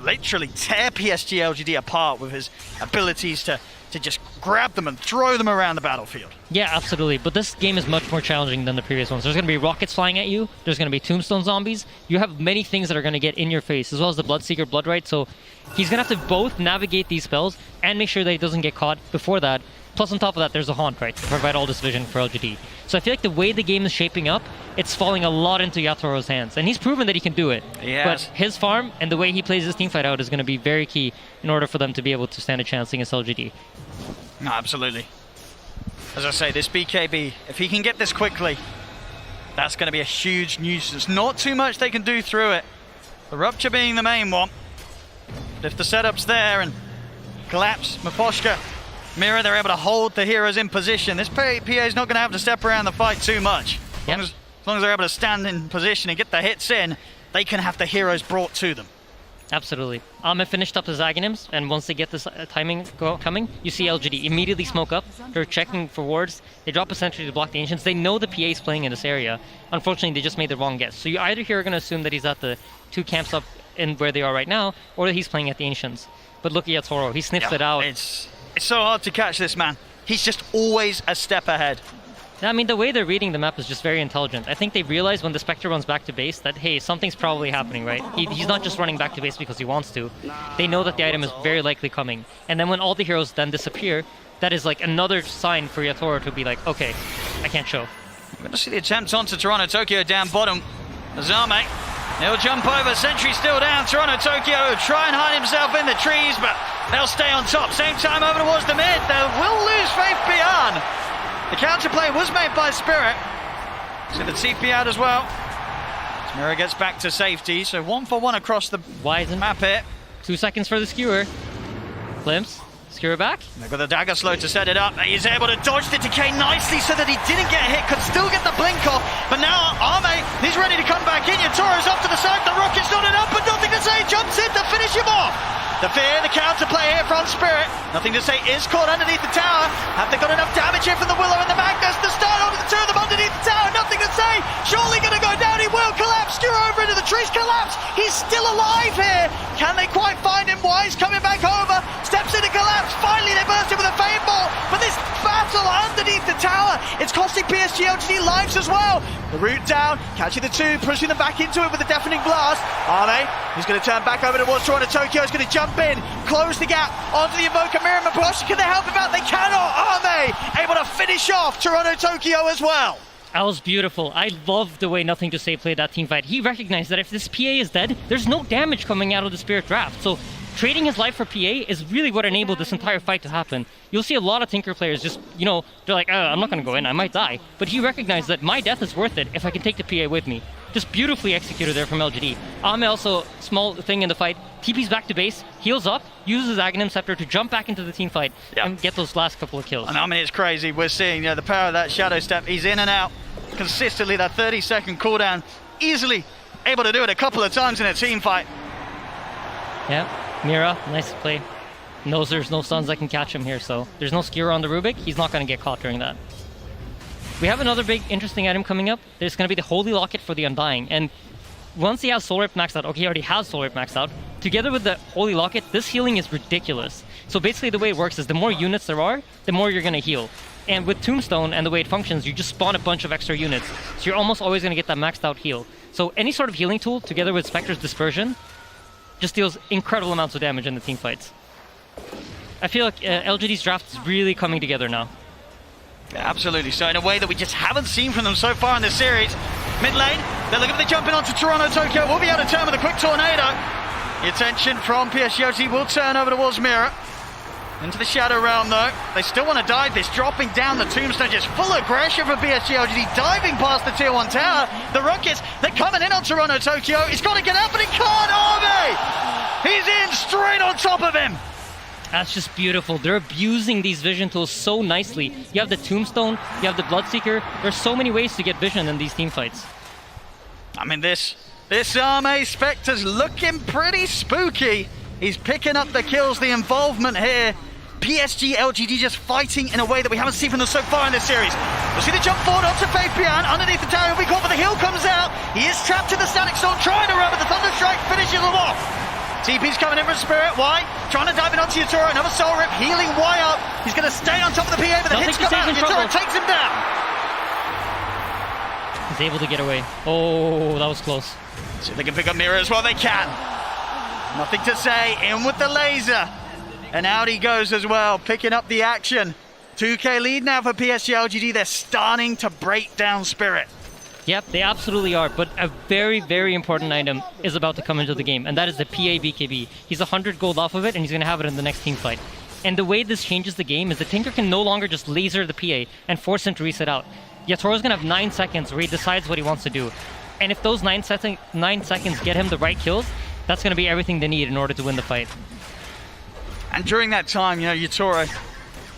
literally tear PSG.LGD apart with his abilities to just grab them and throw them around the battlefield. Yeah, absolutely. But this game is much more challenging than the previous ones. There's going to be rockets flying at you. There's going to be tombstone zombies. You have many things that are going to get in your face, as well as the Bloodseeker Bloodright. So he's going to have to both navigate these spells and make sure that he doesn't get caught before that. Plus, on top of that, there's a Haunt, right, to provide all this vision for LGD. So I feel like the way the game is shaping up, it's falling a lot into Yatoro's hands. And he's proven that he can do it. Yes. But his farm and the way he plays his teamfight out is going to be very key in order for them to be able to stand a chance against LGD. No, absolutely. As I say, this BKB, if he can get this quickly, that's going to be a huge nuisance. Not too much they can do through it. The Rupture being the main one. But if the setup's there and Collapse, Maposhka, Mirror, they're able to hold the heroes in position. This PA is not going to have to step around the fight too much. Yep. As long as they're able to stand in position and get the hits in, they can have the heroes brought to them. Absolutely. Ahmed finished up his Aghanims, and once they get this timing coming, you see LGD immediately smoke up. They're checking for wards. They drop a sentry to block the Ancients. They know the PA is playing in this area. Unfortunately, they just made the wrong guess. So you either here are going to assume that he's at the 2 camps up in where they are right now, or that he's playing at the Ancients. But look at Yatoro. He sniffs it out. It's so hard to catch this man. He's just always a step ahead. I mean, the way they're reading the map is just very intelligent. I think they realize when the Spectre runs back to base that, hey, something's probably happening, right? He's not just running back to base because he wants to. They know that the item is very likely coming. And then when all the heroes then disappear, that is like another sign for Yatoro to be like, okay, I can't show. We're going to see the attempt onto Toronto Tokyo down bottom. Azame, he'll jump over, sentry still down. Toronto Tokyo will try and hide himself in the trees, but they'll stay on top. Same time over towards the mid. They will lose faith beyond. The counterplay was made by Spirit. So the TP out as well. Mirror gets back to safety, so 1 for 1 across the Wizen. map here. 2 seconds for the skewer. Glimpse. Skewer back. They've got the dagger slow to set it up. He's able to dodge the decay nicely so that he didn't get hit, could still get the blink off. But now Arme, he's ready to come back in. Yatoro's off to the side. The rocket's not enough, but nothing to say. Jumps in to finish him off. The fear, the counterplay here from Spirit. Nothing to say, is caught underneath the tower. Have they got enough damage here from the Willow and the Magnus to start onto the 2 of them underneath the tower? Nothing to say. Surely going to go down. He will collapse. Skewer over into the trees. Collapse. He's still alive here. Can they quite find him? Wise coming back over. Steps into Collapse. Finally, they burst him with a Fame Ball. But this battle underneath the tower, it's costing PSG.LGD lives as well. The route down, catching the 2, pushing them back into it with a deafening blast. Arme, he's going to turn back over towards Toronto Tokyo. He's going to jump in, close the gap onto the Invoker Mirror Maposh. Can they help him out? They cannot. Arme able to finish off Toronto Tokyo as well. That was beautiful. I love the way Nothing to Say played that team fight. He recognized that if this PA is dead, there's no damage coming out of the Spirit draft. So trading his life for PA is really what enabled this entire fight to happen. You'll see a lot of Tinker players just, they're like, I'm not going to go in, I might die. But he recognized that my death is worth it if I can take the PA with me. Just beautifully executed there from LGD. Ame also, small thing in the fight, TP's back to base, heals up, uses Aghanim Scepter to jump back into the team fight and get those last couple of kills. And I mean, it's crazy. We're seeing the power of that Shadow Step. He's in and out consistently, that 30-second cooldown, easily able to do it a couple of times in a team fight. Yeah, Mira, nice play. Knows there's no stuns that can catch him here, so there's no skewer on the Rubik. He's not going to get caught during that. We have another big interesting item coming up. There's going to be the Holy Locket for the Undying. And once he has Soul Rip maxed out, okay, he already has Soul Rip maxed out, together with the Holy Locket, this healing is ridiculous. So basically the way it works is the more units there are, the more you're going to heal. And with Tombstone and the way it functions, you just spawn a bunch of extra units. So you're almost always going to get that maxed out heal. So any sort of healing tool, together with Spectre's Dispersion, just deals incredible amounts of damage in the team fights. I feel like LGD's draft is really coming together now. Yeah, absolutely. So in a way that we just haven't seen from them so far in this series. Mid lane, they're looking at jumping onto Toronto Tokyo. Will be able to turn with a quick tornado. The attention from PSG.LGD will turn over towards Mira. Into the Shadow Realm though. They still want to dive this, dropping down the Tombstone, just full aggression from PSG.LGD, diving past the Tier 1 tower. The Rockets, they're coming in on Toronto Tokyo. He's got to get out, but he can't. Army! He's in straight on top of him. That's just beautiful. They're abusing these vision tools so nicely. You have the Tombstone, you have the Bloodseeker. There's so many ways to get vision in these team fights. I mean, this Arme Spectre's looking pretty spooky. He's picking up the kills, the involvement here. PSG.LGD just fighting in a way that we haven't seen from them so far in this series. We'll see the jump forward onto Faith Pian. Underneath the tower, he'll be caught, but the heal comes out. He is trapped in the Static Storm, trying to run, but the Thunderstrike finishes him off. TP's coming in from Spirit. Why? Trying to dive in onto Yatoro. Another Soul Rip, healing Y up. He's going to stay on top of the PA, but the hits come out. Yatoro takes him down. He's able to get away. Oh, that was close. See if they can pick up Mira as well. They can. Nothing to say. In with the laser. And out he goes as well, picking up the action. 2K lead now for PSG.LGD. They're starting to break down Spirit. Yep, they absolutely are, but a very, very important item is about to come into the game, and that is the PA BKB. He's 100 gold off of it, and he's going to have it in the next team fight. And the way this changes the game is the Tinker can no longer just laser the PA and force him to reset out. Yatoro's going to have 9 seconds where he decides what he wants to do. And if those 9 seconds get him the right kills, that's going to be everything they need in order to win the fight. And during that time, Yatoro,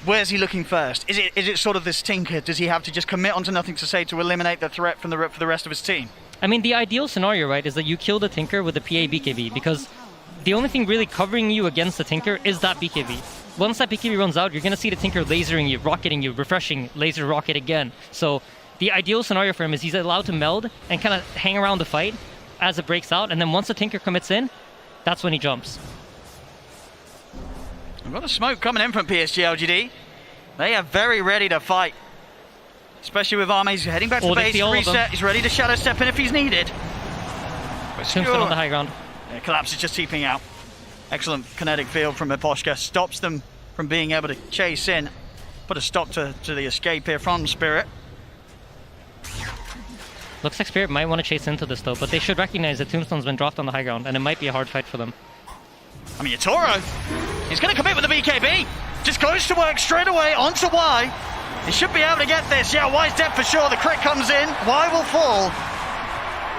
where's he looking first? Is it sort of this Tinker? Does he have to just commit onto nothing to say to eliminate the threat from for the rest of his team? I mean, the ideal scenario, right, is that you kill the Tinker with the PA BKB, because the only thing really covering you against the Tinker is that BKB. Once that BKB runs out, you're going to see the Tinker lasering you, rocketing you, refreshing, laser rocket again. So the ideal scenario for him is he's allowed to meld and kind of hang around the fight as it breaks out, and then once the Tinker commits in, that's when he jumps. We've got a smoke coming in from PSG.LGD. They are very ready to fight. Especially with Arme. He's heading back to base to reset. He's ready to Shadow Step in if he's needed. Tombstone on the high ground. Yeah, Collapse is just TPing out. Excellent kinetic field from Eposhka. Stops them from being able to chase in. Put a stop to the escape here from Spirit. Looks like Spirit might want to chase into this though, but they should recognize that Tombstone's been dropped on the high ground, and it might be a hard fight for them. I mean, Yatoro, he's going to commit with the BKB. Just goes to work straight away onto Y. He should be able to get this. Yeah, Y's dead for sure. The crit comes in. Y will fall.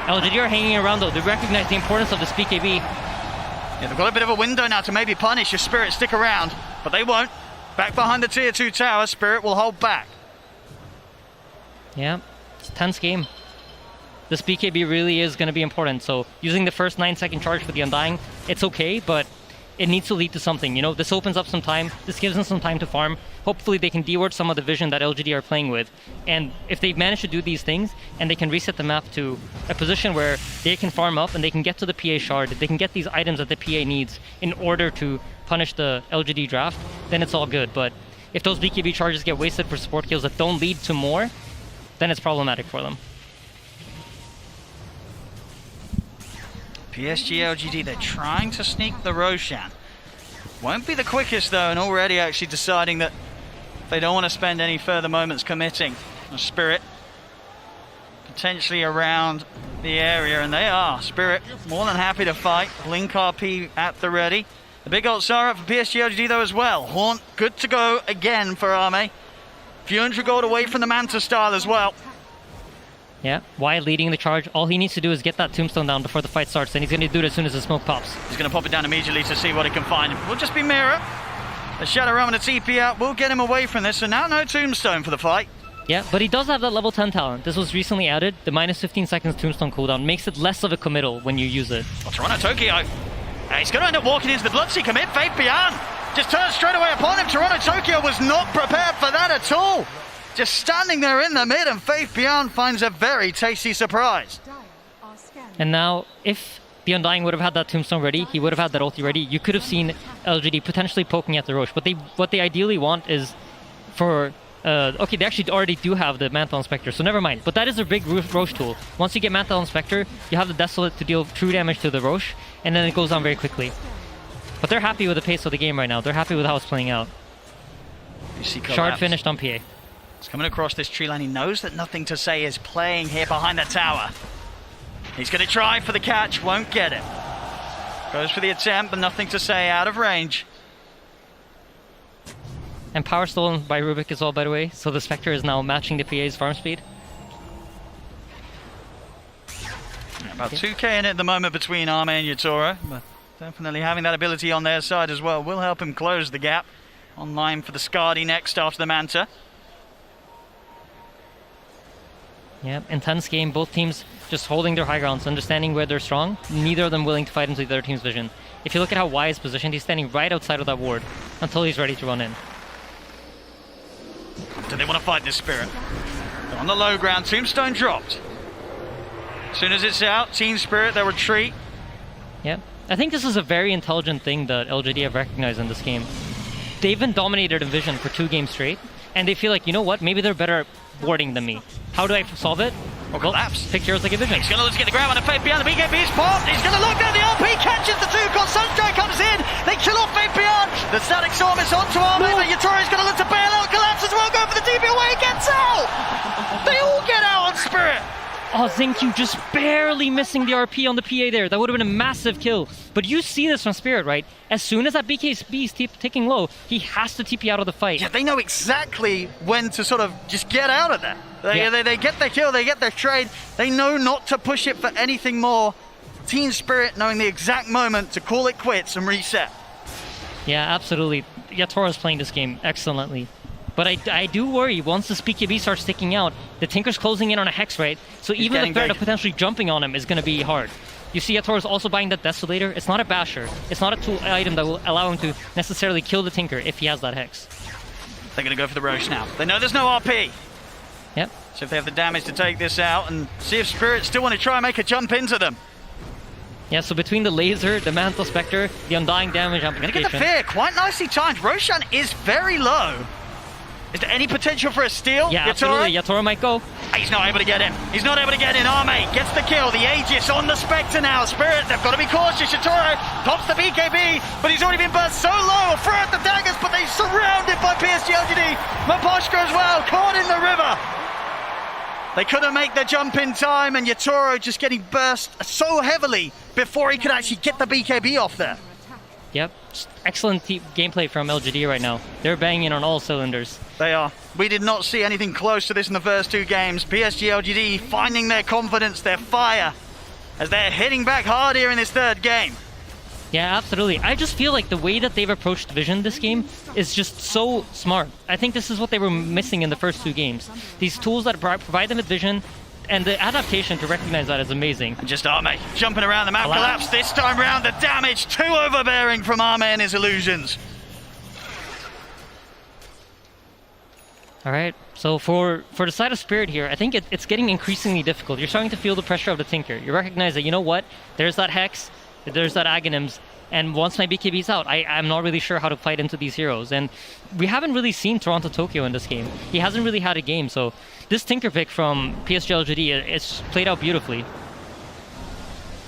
LGD are hanging around though. They recognize the importance of this BKB. Yeah, they've got a bit of a window now to maybe punish if Spirit stick around, but they won't. Back behind the Tier 2 tower, Spirit will hold back. Yeah, it's a tense game. This BKB really is going to be important, so using the first 9-second charge for the Undying, it's okay, but it needs to lead to something. This opens up some time, this gives them some time to farm. Hopefully they can deward some of the vision that LGD are playing with. And if they manage to do these things, and they can reset the map to a position where they can farm up and they can get to the PA shard, they can get these items that the PA needs in order to punish the LGD draft, then it's all good. But if those BKB charges get wasted for support kills that don't lead to more, then it's problematic for them. PSG.LGD, they're trying to sneak the Roshan. Won't be the quickest though, and already actually deciding that they don't want to spend any further moments committing. A Spirit potentially around the area, and they are. Spirit more than happy to fight. Blink RP at the ready. The big ult star up for PSG.LGD though as well. Haunt good to go again for Arme. Few hundred gold away from the Manta style as well. Yeah, Wyatt leading the charge. All he needs to do is get that tombstone down before the fight starts, and he's going to do it as soon as the smoke pops. He's going to pop it down immediately to see what he can find. Will just be Mirror. A Shadow Realm and a TP out will get him away from this, so now no tombstone for the fight. Yeah, but he does have that level 10 talent. This was recently added. The minus 15 seconds tombstone cooldown makes it less of a committal when you use it. Well, Toronto Tokyo. He's going to end up walking into the Bloodseeker mid. Faith Beyond just turns straight away upon him. Toronto Tokyo was not prepared for that at all. Just standing there in the mid, and Faith Beyond finds a very tasty surprise. And now, if the Undying would have had that tombstone ready, he would have had that ulti ready, you could have seen LGD potentially poking at the Roche. But what they ideally want is for... okay, they actually already do have the Mantle Inspector, so never mind. But that is a big Roche tool. Once you get Mantle Inspector, you have the Desolate to deal true damage to the Roche, and then it goes on very quickly. But they're happy with the pace of the game right now. They're happy with how it's playing out. You see Shard finished on PA. He's coming across this tree line. He knows that Nothing to Say is playing here behind the tower. He's going to try for the catch, won't get it. Goes for the attempt, but Nothing to Say out of range. And power stolen by Rubik as well, by the way. So the Spectre is now matching the PA's farm speed. About 2k in it at the moment between Arme and Yatoro, but definitely having that ability on their side as well will help him close the gap. Online for the Skadi next after the Manta. Yeah, intense game. Both teams just holding their high grounds, understanding where they're strong. Neither of them willing to fight into the other team's vision. If you look at how Y is positioned, he's standing right outside of that ward until he's ready to run in. Do they want to fight this Spirit? They're on the low ground, Tombstone dropped. As soon as it's out, T.Spirit, they'll retreat. Yeah, I think this is a very intelligent thing that LGD have recognized in this game. They've been dominated in vision for 2 games straight, and they feel like, you know what, maybe they're better at warding than me. How do I solve it? Or collapse. Pick heroes like a vision. He's going to look to get the grab on the Faith Beyond. The BKB is popped. He's going to look down the RP, catches the 2-cost. Sunstrike comes in. They kill off Faith Beyond. The Static Storm is onto Arme, but Yatoro's going to look to bail out. Collapse as well. Go for the TP away. Gets out. They all get out on Spirit. Oh, Zenku just barely missing the RP on the PA there. That would have been a massive kill. But you see this from Spirit, right? As soon as that BKB is ticking low, he has to TP out of the fight. Yeah, they know exactly when to sort of just get out of there. They get their kill, they get their trade. They know not to push it for anything more. T.Spirit knowing the exact moment to call it quits and reset. Yeah, absolutely. Yatoro's playing this game excellently. But I do worry, once this BKB starts sticking out, the Tinker's closing in on a Hex, right? So even the threat of potentially jumping on him is going to be hard. You see Yatoro's also buying that Desolator. It's not a Basher. It's not a tool item that will allow him to necessarily kill the Tinker if he has that Hex. They're going to go for the Roche now. They know there's no RP. Yep. So if they have the damage to take this out and see if Spirit still want to try and make a jump into them. Yeah, so between the Laser, the Mantle Spectre, the Undying damage amplification... Going to get the Fear quite nicely timed. Roshan is very low. Is there any potential for a steal? Yeah, absolutely. Yatoro might go. He's not able to get in. He's not able to get in. Arme gets the kill. The Aegis on the Spectre now. Spirit, they've got to be cautious. Yatoro pops the BKB, but he's already been burst so low. Throw out the daggers, but they're surrounded by PSG.LGD. Maposhka as well, caught in the river. They couldn't make the jump in time, and Yatoro just getting burst so heavily before he could actually get the BKB off there. Yep, excellent gameplay from LGD right now. They're banging on all cylinders. They are. We did not see anything close to this in the first 2 games. PSG.LGD finding their confidence, their fire, as they're hitting back hard here in this 3rd game. Yeah, absolutely. I just feel like the way that they've approached Vision this game is just so smart. I think this is what they were missing in the first 2 games. These tools that provide them with Vision, and the adaptation to recognize that is amazing. And just Arme jumping around the map. Collapse this time round. The damage too overbearing from Arme and his illusions. All right, so for the side of Spirit here, I think it's getting increasingly difficult. You're starting to feel the pressure of the Tinker. You recognize that, you know what, there's that Hex, there's that Aghanims, and once my BKB's out, I'm not really sure how to fight into these heroes. And we haven't really seen Toronto Tokyo in this game. He hasn't really had a game, so this Tinker pick from PSG.LGD, it's played out beautifully.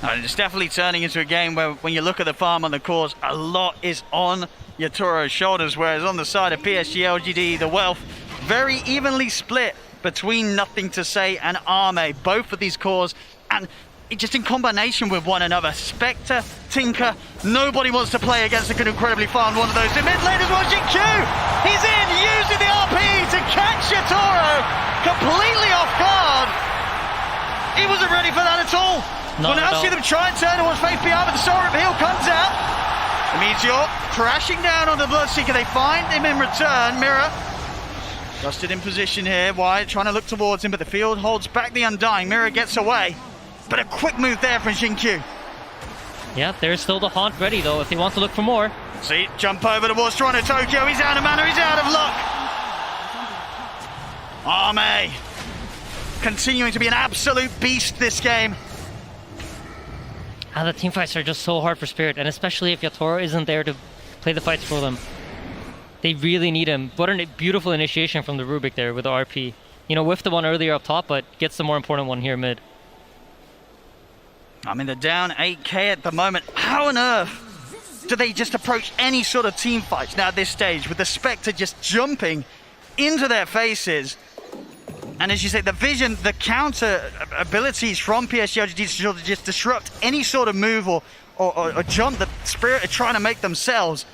It's definitely turning into a game where when you look at the farm on the course, a lot is on Yatoro's shoulders, whereas on the side of PSG.LGD, the wealth very evenly split between Nothing to Say and Arme, both of these cores, and just in combination with one another. Spectre Tinker. Nobody wants to play against a incredibly fun one of those. In mid lane is watching Q. He's in, using the RP to catch Yatoro. Completely off guard. He wasn't ready for that at all. We'll now see them try and turn towards Faith behind, but the Solar Appeal comes out. The Meteor crashing down on the Bloodseeker. They find him in return. Mirror Rusted in position here. Wyatt trying to look towards him, but the field holds back the Undying. Mirror gets away, but a quick move there from Xingqiu. Yeah, there's still the Haunt ready though if he wants to look for more. See, jump over towards Toronto Tokyo. He's out of mana, he's out of luck. Arme continuing to be an absolute beast this game. And the team fights are just so hard for Spirit, and especially if Yatoro isn't there to play the fights for them. They really need him. What a beautiful initiation from the Rubik there with the RP. You know, whiffed the one earlier up top, but gets the more important one here mid. I mean, they're down 8k at the moment. How on earth do they just approach any sort of team fights now at this stage with the Spectre just jumping into their faces? And as you say, the vision, the counter abilities from PSG.LGD to just disrupt any sort of move or jump that Spirit are trying to make themselves.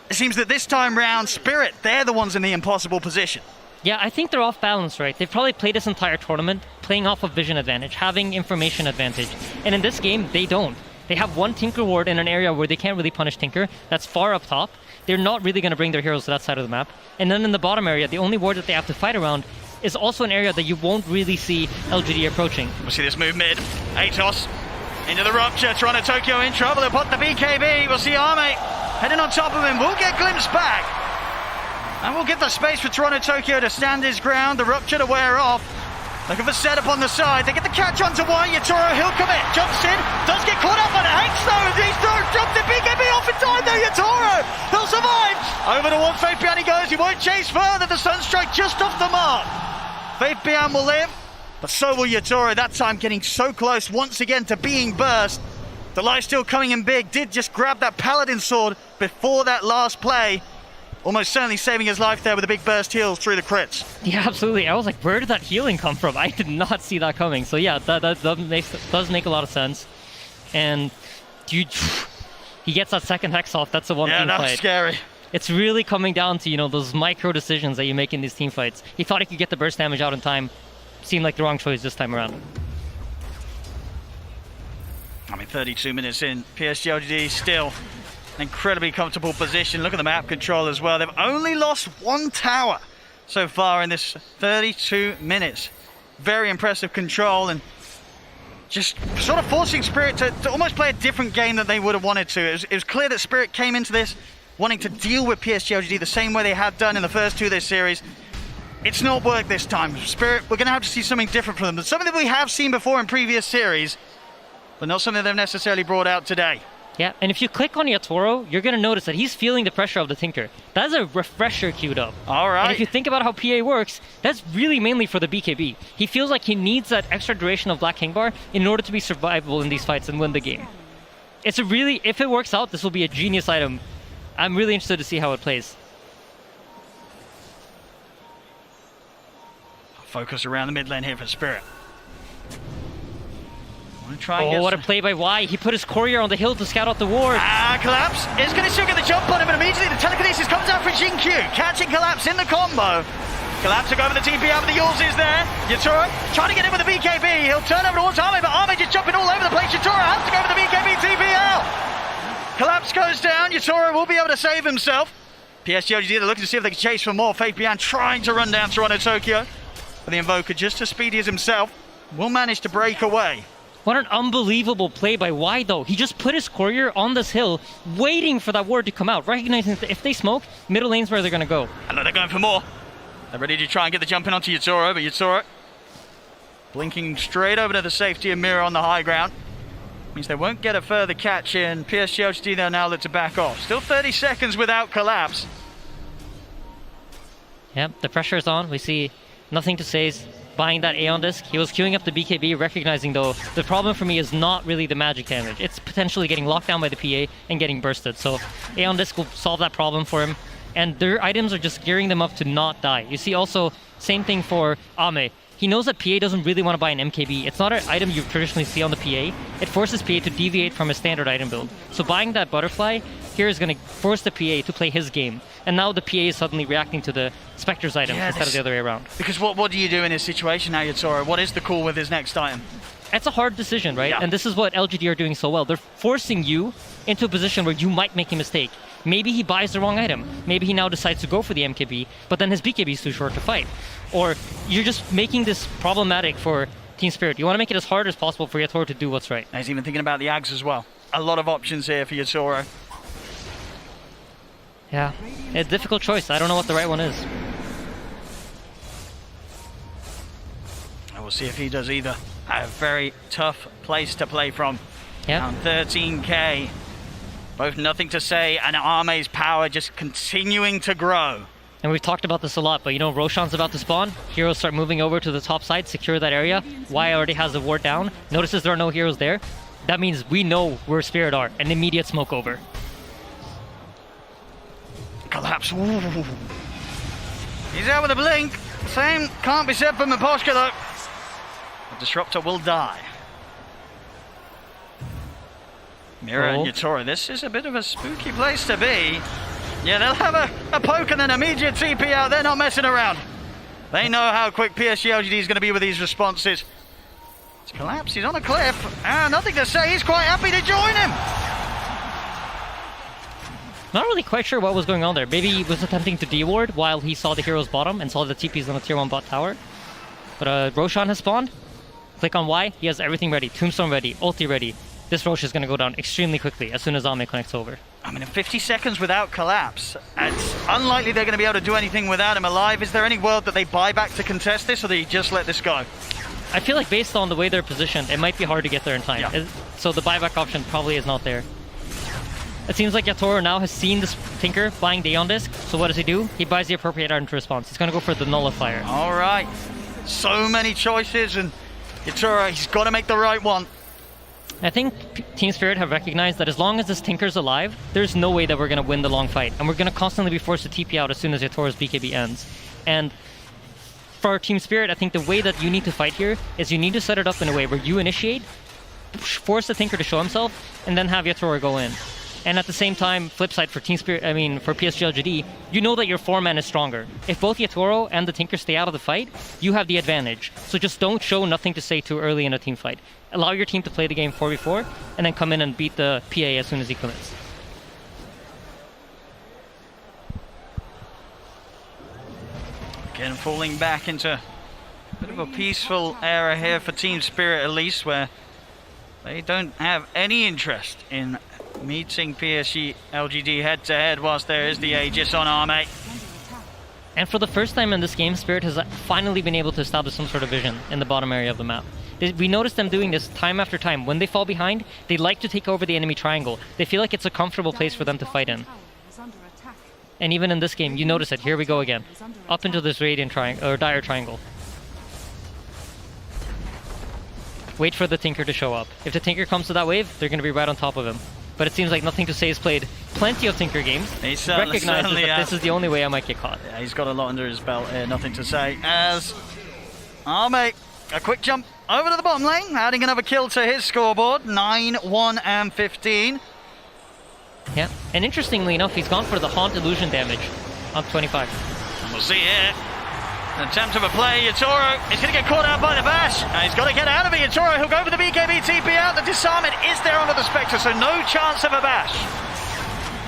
It seems that this time round, Spirit, they're the ones in the impossible position. Yeah, I think they're off balance, right? They've probably played this entire tournament playing off of vision advantage, having information advantage. And in this game, they don't. They have one Tinker ward in an area where they can't really punish Tinker. That's far up top. They're not really going to bring their heroes to that side of the map. And then in the bottom area, the only ward that they have to fight around is also an area that you won't really see LGD approaching. We'll see this move mid. Atos into the Rupture. Toronto Tokyo in trouble. They'll put the BKB. We'll see Arme heading on top of him. We'll get Glimpse back. And we'll give the space for Toronto Tokyo to stand his ground. The Rupture to wear off. Looking for setup on the side. They get the catch onto White. Yatoro, he'll commit. Jumps in. Does get caught up on it. Hanks though. He's jumped in. BKB off in time though. Yatoro. He'll survive. Over towards Faith Bian he goes. He won't chase further. The Sunstrike just off the mark. Faith Bian will live, but so will Yatoro. That time getting so close once again to being burst. The life still coming in big. Did just grab that Paladin sword before that last play. Almost certainly saving his life there with a big burst heal through the crits. Yeah, absolutely. I was like, where did that healing come from? I did not see that coming. So yeah, that does make a lot of sense. And he gets that second Hex off. That's the one Yeah, team that was fight. scary. It's really coming down to, you know, those micro decisions that you make in these team fights. He thought he could get the burst damage out in time. Seemed like the wrong choice this time around. I mean, 32 minutes in, PSG.LGD still an incredibly comfortable position. Look at the map control as well. They've only lost one tower so far in this 32 minutes. Very impressive control and just sort of forcing Spirit to almost play a different game than they would have wanted to. It was clear that Spirit came into this wanting to deal with PSG.LGD the same way they had done in the first two of this series. It's not worked this time. Spirit, we're going to have to see something different from them. Something that we have seen before in previous series, but not something they've necessarily brought out today. Yeah, and if you click on Yatoro, you're going to notice that he's feeling the pressure of the Tinker. That's a refresher queued up. All right. And if you think about how PA works, that's really mainly for the BKB. He feels like he needs that extra duration of Black King Bar in order to be survivable in these fights and win the game. It's a really, if it works out, this will be a genius item. I'm really interested to see how it plays. Focus around the mid lane here for Spirit. Try and what a play by Y. He put his courier on the hill to scout out the ward. Collapse is going to still get the jump on him, and immediately the telekinesis comes out for Xingqiu. Catching Collapse in the combo. Collapse to go over the TP out, but the Yules is there. Yatoro trying to get in with the BKB. He'll turn over towards Arme, but Arme just jumping all over the place. Yatoro has to go with the BKB TP out. Collapse goes down. Yatoro will be able to save himself. PSG.LGD, they're looking to see if they can chase for more. Faith Bian trying to run down Toronto Tokyo. But the Invoker, just as speedy as himself, will manage to break away. What an unbelievable play by Y though. He just put his courier on this hill, waiting for that ward to come out, recognizing that if they smoke, middle lane's where they're going to go. I know they're going for more. They're ready to try and get the jump in onto Yatoro, but Yatoro blinking straight over to the safety of Mirror on the high ground. Means they won't get a further catch in. PSG.LGD they'll now look to back off. Still 30 seconds without Collapse. Yep, the pressure is on. We see nothing to say. Buying that Aeon Disc. He was queuing up the BKB, recognizing though, the problem for me is not really the magic damage. It's potentially getting locked down by the PA and getting bursted. So Aeon Disc will solve that problem for him. And their items are just gearing them up to not die. You see also, same thing for Ame. He knows that PA doesn't really want to buy an MKB. It's not an item you traditionally see on the PA. It forces PA to deviate from a standard item build. So buying that butterfly here is going to force the PA to play his game. And now the PA is suddenly reacting to the Spectre's item instead of the other way around. Because what do you do in this situation now, Yatoro? What is the call with his next item? It's a hard decision, right? Yeah. And this is what LGD are doing so well. They're forcing you into a position where you might make a mistake. Maybe he buys the wrong item. Maybe he now decides to go for the MKB, but then his BKB is too short to fight. Or you're just making this problematic for T.Spirit. You want to make it as hard as possible for Yatoro to do what's right. He's even thinking about the Ags as well. A lot of options here for Yatoro. Yeah, it's a difficult choice. I don't know what the right one is. And we'll see if he does either. A very tough place to play from. Yeah. Down 13k. Both nothing to say, and Arme's power just continuing to grow. And we've talked about this a lot, but you know, Roshan's about to spawn. Heroes start moving over to the top side, secure that area. Y already has the ward down. Notices there are no heroes there. That means we know where Spirit are. An immediate smoke over. Collapse. Ooh. He's out with a blink. Same can't be said for Miposhka though. The Disruptor will die. Mira and Yatoro, this is a bit of a spooky place to be. Yeah, they'll have a poke and then immediate TP out. They're not messing around. They know how quick PSG.LGD is going to be with these responses. It's Collapse, he's on a cliff. Nothing to say, he's quite happy to join him. Not really quite sure what was going on there. Maybe he was attempting to de-ward while he saw the hero's bottom and saw the TPs on the tier 1 bot tower. But Roshan has spawned. Click on Y, he has everything ready. Tombstone ready, ulti ready. This Rosh is going to go down extremely quickly as soon as Ame connects over. I mean, in 50 seconds without Collapse, it's unlikely they're going to be able to do anything without him alive. Is there any world that they buy back to contest this, or do you just let this go? I feel like based on the way they're positioned, it might be hard to get there in time. Yeah. So the buyback option probably is not there. It seems like Yatoro now has seen this Tinker buying Daeon Disc, so what does he do? He buys the appropriate item to response. He's going to go for the Nullifier. All right. So many choices, and Yatoro, he's got to make the right one. I think T.Spirit have recognized that as long as this Tinker's alive, there's no way that we're going to win the long fight. And we're going to constantly be forced to TP out as soon as Yatoro's BKB ends. And for T.Spirit, I think the way that you need to fight here is you need to set it up in a way where you initiate, force the Tinker to show himself, and then have Yatoro go in. And at the same time, flip side for for PSG.LGD, you know that your 4-man is stronger. If both Yatoro and the Tinker stay out of the fight, you have the advantage. So just don't show nothing to say too early in a team fight. Allow your team to play the game 4v4, and then come in and beat the PA as soon as he commits. Again, falling back into a bit of a peaceful era here for T.Spirit, at least, where they don't have any interest in meeting PSG.LGD head-to-head whilst there is the Aegis on Arme. And for the first time in this game, Spirit has finally been able to establish some sort of vision in the bottom area of the map. We noticed them doing this time after time. When they fall behind, they like to take over the enemy triangle. They feel like it's a comfortable place for them to fight in. And even in this game, you notice it. Here we go again. Up into this radiant triangle, or dire triangle. Wait for the Tinker to show up. If the Tinker comes to that wave, they're going to be right on top of him. But it seems like Nothing to Say has played plenty of Tinker games. He recognizes that this is the only way I might get caught. Yeah, he's got a lot under his belt here, Nothing to Say. As Arme, a quick jump over to the bottom lane, adding another kill to his scoreboard. 9, 1, and 15. Yeah, and interestingly enough, he's gone for the Haunt Illusion damage on 25. And we'll see here. An attempt of a play, Yatoro is going to get caught out by the bash. And he's got to get out of it, Yatoro. He'll go for the BKB TP out. The disarmament is there onto the Spectre, so no chance of a bash.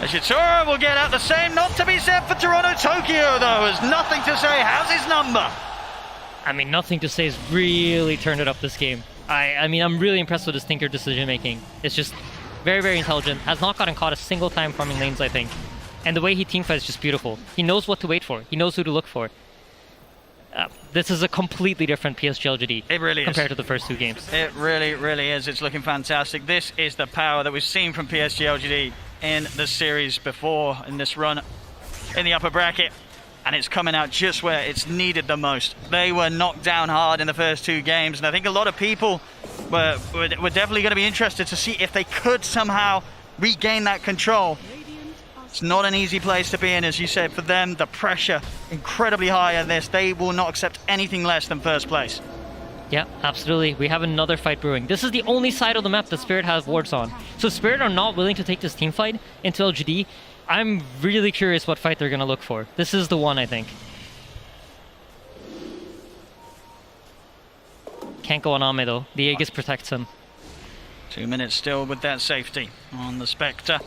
As Yatoro will get out the same. Not to be said for Toronto Tokyo, though, as Nothing to Say has his number. I mean, Nothing to Say has really turned it up this game. I mean, I'm really impressed with his Tinker decision making. It's just very, very intelligent. Has not gotten caught a single time farming lanes, I think. And the way he teamfights is just beautiful. He knows what to wait for. He knows who to look for. This is a completely different PSG.LGD. It really is. Compared to the first two games. It really, really is. It's looking fantastic. This is the power that we've seen from PSG.LGD in the series before, in this run in the upper bracket. And it's coming out just where it's needed the most. They were knocked down hard in the first two games, and I think a lot of people were definitely going to be interested to see if they could somehow regain that control. It's not an easy place to be in, as you said. For them, the pressure incredibly high in this. They will not accept anything less than first place. Yeah, absolutely. We have another fight brewing. This is the only side of the map that Spirit has wards on. So Spirit are not willing to take this team fight into LGD. I'm really curious what fight they're going to look for. This is the one, I think. Can't go on Ame though. The Aegis protects him. 2 minutes still with that safety on the Spectre.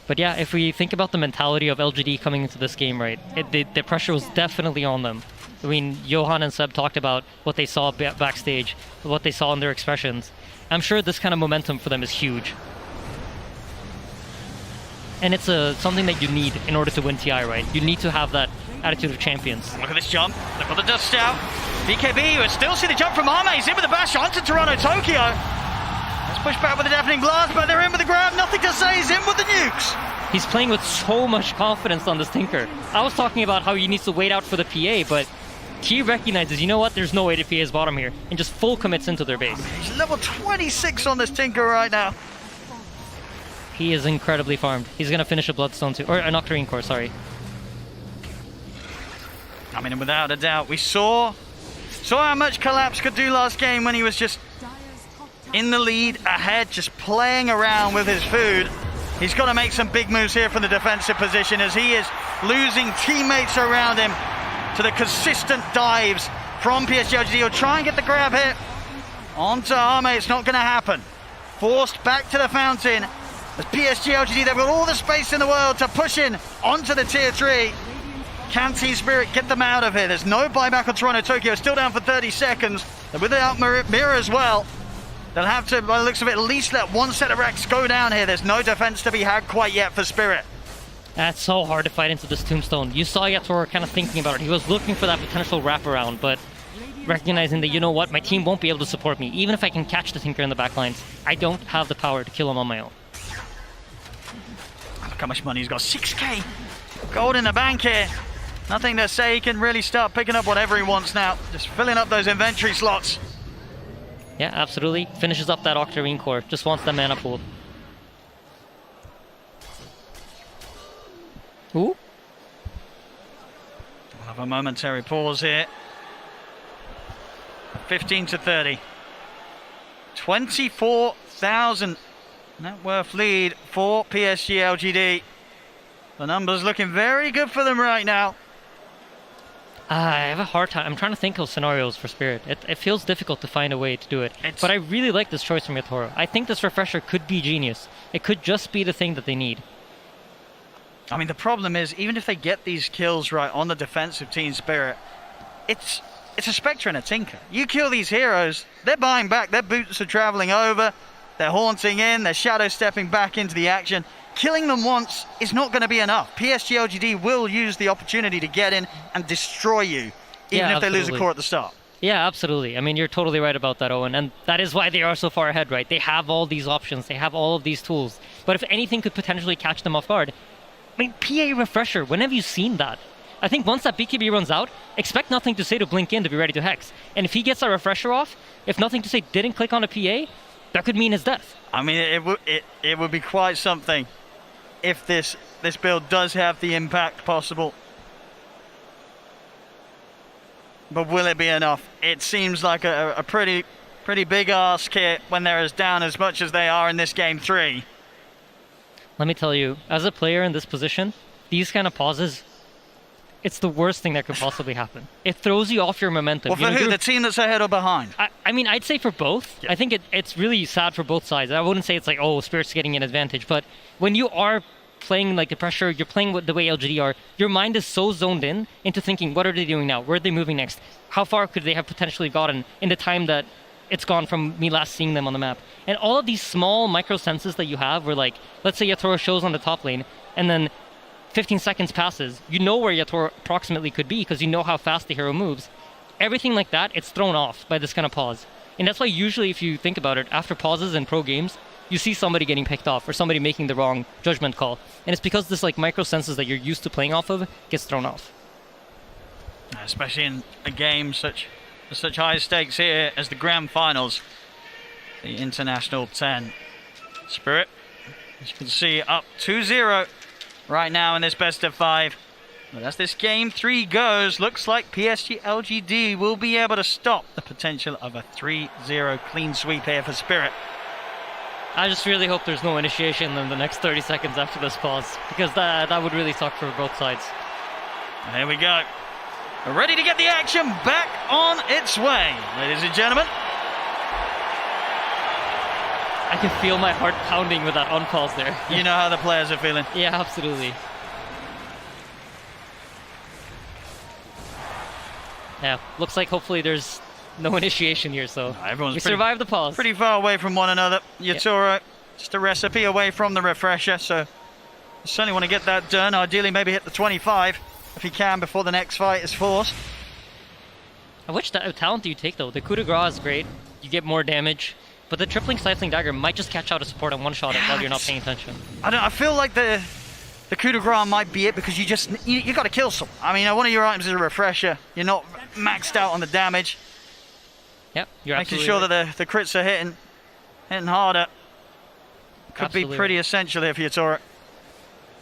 But yeah, if we think about the mentality of LGD coming into this game, right, the pressure was definitely on them. I mean, Johan and Seb talked about what they saw backstage, what they saw in their expressions. I'm sure this kind of momentum for them is huge. And it's something that you need in order to win TI, right? You need to have that attitude of champions. Look at this jump. Look at the dust out. BKB, we still see the jump from Ame. He's in with the bash onto Toronto, Tokyo. Let's push back with the deafening blast, but they're in with the grab. Nothing to say. He's in with the nukes. He's playing with so much confidence on this Tinker. I was talking about how he needs to wait out for the PA, but he recognizes, you know what, there's no way to PA his bottom here, and just full commits into their base. He's level 26 on this Tinker right now. He is incredibly farmed. He's going to finish a Bloodstone too, or an Octarine Core, sorry. I mean, without a doubt, we saw how much Collapse could do last game when he was just in the lead, ahead, just playing around with his food. He's got to make some big moves here from the defensive position, as he is losing teammates around him to the consistent dives from PSG.LGD. He'll try and get the grab hit onto Ame. It's not going to happen. Forced back to the fountain. As PSG.LGD, they've got all the space in the world to push in onto the tier 3. Can T.Spirit get them out of here? There's no buyback on Toronto. Tokyo still down for 30 seconds. They're without mirror as well. They'll have to, by the looks of it, at least let one set of racks go down here. There's no defense to be had quite yet for Spirit. That's so hard to fight into this Tombstone. You saw Yatoro kind of thinking about it. He was looking for that potential wraparound, but recognizing that, you know what, my team won't be able to support me. Even if I can catch the Tinker in the backlines, I don't have the power to kill him on my own. Look how much money he's got. 6k gold in the bank here. Nothing to say. He can really start picking up whatever he wants now. Just filling up those inventory slots. Yeah, absolutely. Finishes up that Octarine Core. Just wants the mana pool. Ooh. We'll have a momentary pause here. 15 to 30. 24,000 net worth lead for PSG.LGD. The numbers looking very good for them right now. I have a hard time. I'm trying to think of scenarios for Spirit. It feels difficult to find a way to do it. But I really like this choice from Yatoro. I think this refresher could be genius. It could just be the thing that they need. I mean, the problem is, even if they get these kills right on the defensive Team Spirit, it's a Spectre and a Tinker. You kill these heroes, they're buying back. Their boots are traveling over. They're haunting in. They're shadow stepping back into the action. Killing them once is not going to be enough. PSG.LGD will use the opportunity to get in and destroy you, even if they lose a core at the start. Yeah, absolutely. I mean, you're totally right about that, Owen. And that is why they are so far ahead, right? They have all these options. They have all of these tools. But if anything could potentially catch them off guard, I mean, PA refresher, when have you seen that? I think once that BKB runs out, expect Nothing to Say to blink in to be ready to hex. And if he gets that refresher off, if Nothing to Say didn't click on a PA, that could mean his death. I mean, it would be quite something if this build does have the impact possible. But will it be enough? It seems like a pretty big ask here when they're as down as much as they are in this game 3. Let me tell you, as a player in this position, these kind of pauses, it's the worst thing that could possibly happen. It throws you off your momentum. Well, for who? The team that's ahead or behind? I mean, I'd say for both. Yeah. I think it's really sad for both sides. I wouldn't say it's like, oh, Spirit's getting an advantage. But when you are playing like the pressure, you're playing with the way LGD are, your mind is so zoned in into thinking, what are they doing now? Where are they moving next? How far could they have potentially gotten in the time that it's gone from me last seeing them on the map? And all of these small micro senses that you have where, like, let's say Yatoro shows on the top lane and then 15 seconds passes, you know where Yatoro approximately could be because you know how fast the hero moves. Everything like that, it's thrown off by this kind of pause. And that's why usually, if you think about it, after pauses in pro games, you see somebody getting picked off or somebody making the wrong judgment call. And it's because this like micro senses that you're used to playing off of gets thrown off. Especially in a game such high stakes here as the grand finals. the International 10. Spirit, as you can see, up 2-0 right now in this best of 5. But as this game 3 goes, looks like PSG.LGD will be able to stop the potential of a 3-0 clean sweep here for Spirit. I just really hope there's no initiation in the next 30 seconds after this pause, because that would really suck for both sides. Here we go. We're ready to get the action back on its way, ladies and gentlemen. I can feel my heart pounding with that unpause there. You know how the players are feeling. Yeah, absolutely. Yeah, looks like hopefully there's no initiation here, so Everyone's we survived the pause. Pretty far away from one another. Yatoro, just a recipe away from the refresher, so you certainly want to get that done. Ideally, maybe hit the 25 if he can before the next fight is forced. Which talent do you take though? The coup de grace is great. You get more damage, but the tripling stifling dagger might just catch out a support and one-shot it while you're not paying attention. I feel like the coup de grace might be it because you got to kill someone. I mean, one of your items is a refresher. You're not maxed out on the damage. Yep, you're Making absolutely sure right. that the crits are hitting harder. Could Absolutely be pretty essential here for Yatoro.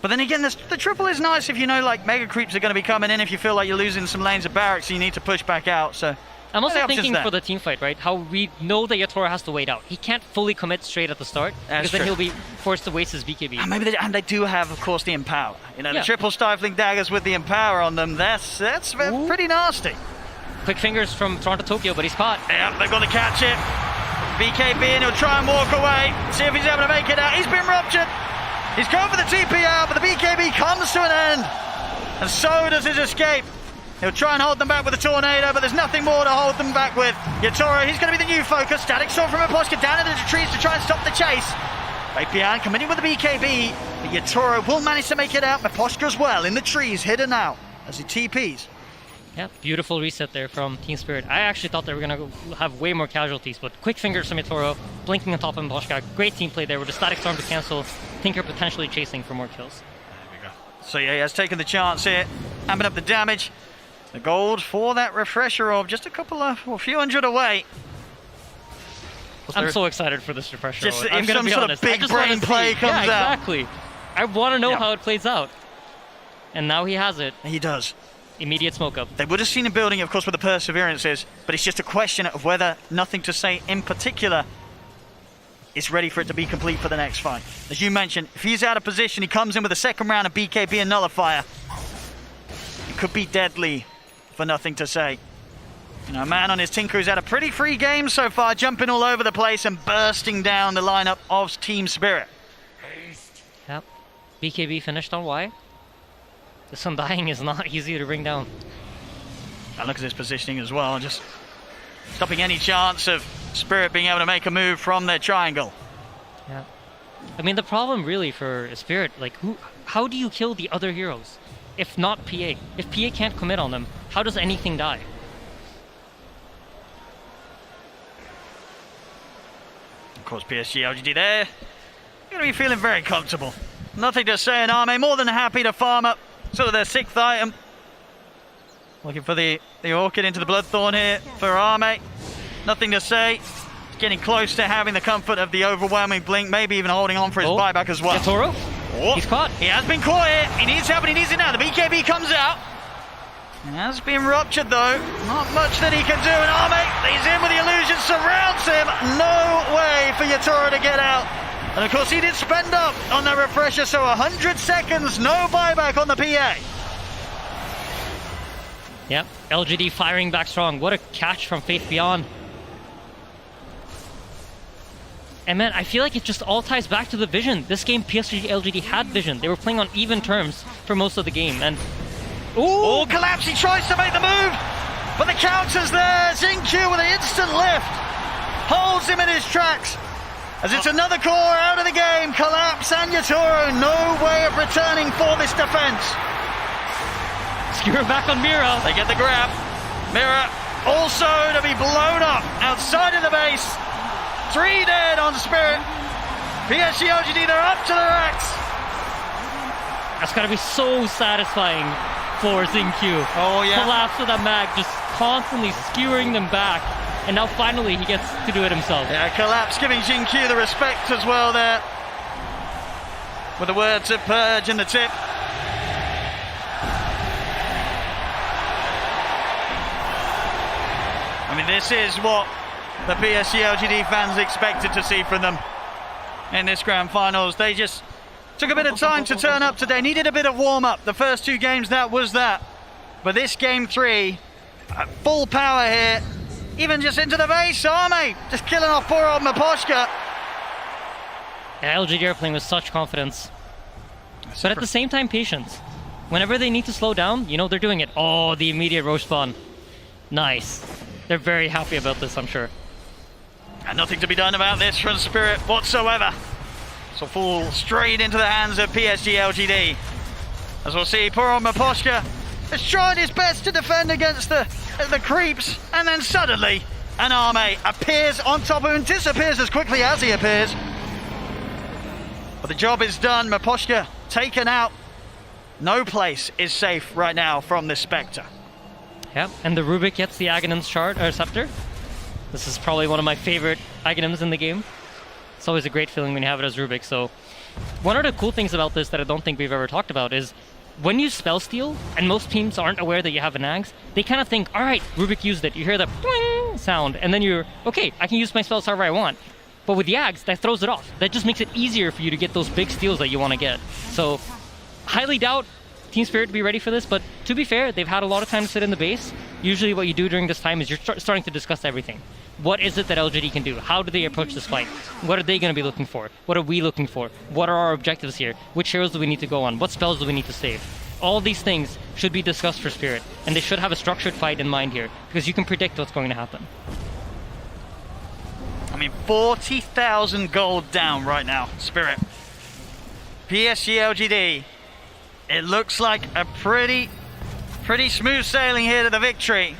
But then again, the triple is nice if you know like mega creeps are going to be coming in, if you feel like you're losing some lanes of barracks, so you need to push back out. So I'm also the options thinking there. for the team fight, right? How we know that Yatoro has to wait out. He can't fully commit straight at the start, That's because then true. he'll be forced to waste his BKB. And maybe they do have, of course, the Empower. You know, Yeah. the triple stifling daggers with the Empower on them. That's pretty nasty. Quick fingers from Toronto Tokyo, but he's caught. Yeah, they've got to catch it. BKB, and he'll try and walk away. See if he's able to make it out. He's been ruptured. He's going for the TP out, but the BKB comes to an end. And so does his escape. He'll try and hold them back with a tornado, but there's nothing more to hold them back with. Yatoro, he's going to be the new focus. Static Sword from Aposka down into the trees to try and stop the chase. Fabian committing with the BKB, but Yatoro will manage to make it out. Aposka as well in the trees, hidden out as he TPs. Yeah, beautiful reset there from T.Spirit. I actually thought they were going to have way more casualties, but quick fingers from Yatoro, blinking on top of Mboshka. Great team play there with the Static Storm to cancel. Tinker potentially chasing for more kills. So yeah, he has taken the chance here, amping up the damage. The gold for that refresher orb, just a few hundred away. I'm so excited for this refresher. Just I'm if gonna some be sort honest. of I big just wanna brain see- play comes out. Yeah, exactly. I want to know Yeah. how it plays out. And now he has it. He does. Immediate smoke up. They would have seen him building, of course, with the perseverances, but it's just a question of whether Nothing to Say in particular is ready for it to be complete for the next fight. As you mentioned, if he's out of position, he comes in with a second round of BKB and Nullifier. It could be deadly for Nothing to Say. You know, a man on his Tinker who's had a pretty free game so far, jumping all over the place and bursting down the lineup of Team Spirit. Yep. BKB finished on Y. This Undying is not easy to bring down. And look at his positioning as well, just stopping any chance of Spirit being able to make a move from their triangle. Yeah. I mean, the problem really for Spirit, like, how do you kill the other heroes? If not PA. If PA can't commit on them, how does anything die? Of course, PSG.LGD there. You're going to be feeling very comfortable. Nothing to say in Arme, more than happy to farm up sort of their 6th item. Looking for the Orchid into the Bloodthorn here for Arme. Nothing to say. He's getting close to having the comfort of the overwhelming blink, maybe even holding on for his buyback as well. Yatoro? Oh, He's caught. He has been caught here. He needs help and he needs it now. The BKB comes out. It has been ruptured though. Not much that he can do. And Arme, he's in with the illusion, surrounds him. No way for Yatoro to get out. And of course he did spend up on the refresher, so 100 seconds, no buyback on the PA. Yep. LGD firing back strong. What a catch from Faith Beyond. And man, I feel like it just all ties back to the vision. This game, PSG.LGD had vision. They were playing on even terms for most of the game. And Oh, Collapse, he tries to make the move, but the counter's there. Zinq with an instant lift. Holds him in his tracks. As it's another core out of the game. Collapse and Yatoro, no way of returning for this defense. skewer back on Mira. They get the grab. Mira also to be blown up outside of the base. 3 dead on Spirit. PSG.LGD, they're up to their racks. That's gotta be so satisfying for Zinq. Oh, yeah. Collapse with a mag, just constantly skewering them back. and now finally he gets to do it himself. Yeah, collapse, giving Jinkyu the respect as well there. With the words of Purge in the tip. I mean, this is what the PSG.LGD fans expected to see from them in this grand finals. They just took a bit of time to turn up today, needed a bit of warm-up. The first 2 games, that was that. But this game 3, full power here, even just into the base. Arme just killing off poor old Maposhka. Yeah, LGD are playing with such confidence. But at the same time, patience. Whenever they need to slow down, you know, they're doing it. Oh, the immediate Roche spawn. Nice. They're very happy about this, I'm sure. And nothing to be done about this from Spirit whatsoever. So fall straight into the hands of PSG.LGD. As we'll see, poor old Maposhka has tried his best to defend against the creeps, and then suddenly an Arme appears on top of him and disappears as quickly as he appears. But the job is done. Maposhka taken out. No place is safe right now from this Spectre. Yep, and the Rubik gets the Aghanim's scepter. This is probably one of my favorite Aghanims in the game. It's always a great feeling when you have it as Rubik. So one of the cool things about this that I don't think we've ever talked about is when you spell steal, and most teams aren't aware that you have an Ags, they kind of think, all right, Rubik used it. You hear the boing sound, and then you're, okay, I can use my spells however I want. But with the Ags, that throws it off. That just makes it easier for you to get those big steals that you want to get. So highly doubt T.Spirit to be ready for this, but to be fair, they've had a lot of time to sit in the base. Usually what you do during this time is you're starting to discuss everything. What is it that LGD can do? How do they approach this fight? What are they going to be looking for? What are we looking for? What are our objectives here? Which heroes do we need to go on? What spells do we need to save? All these things should be discussed for Spirit, and they should have a structured fight in mind here, because you can predict what's going to happen. I mean, 40,000 gold down right now, Spirit. PSG.LGD. It looks like a pretty smooth sailing here to the victory.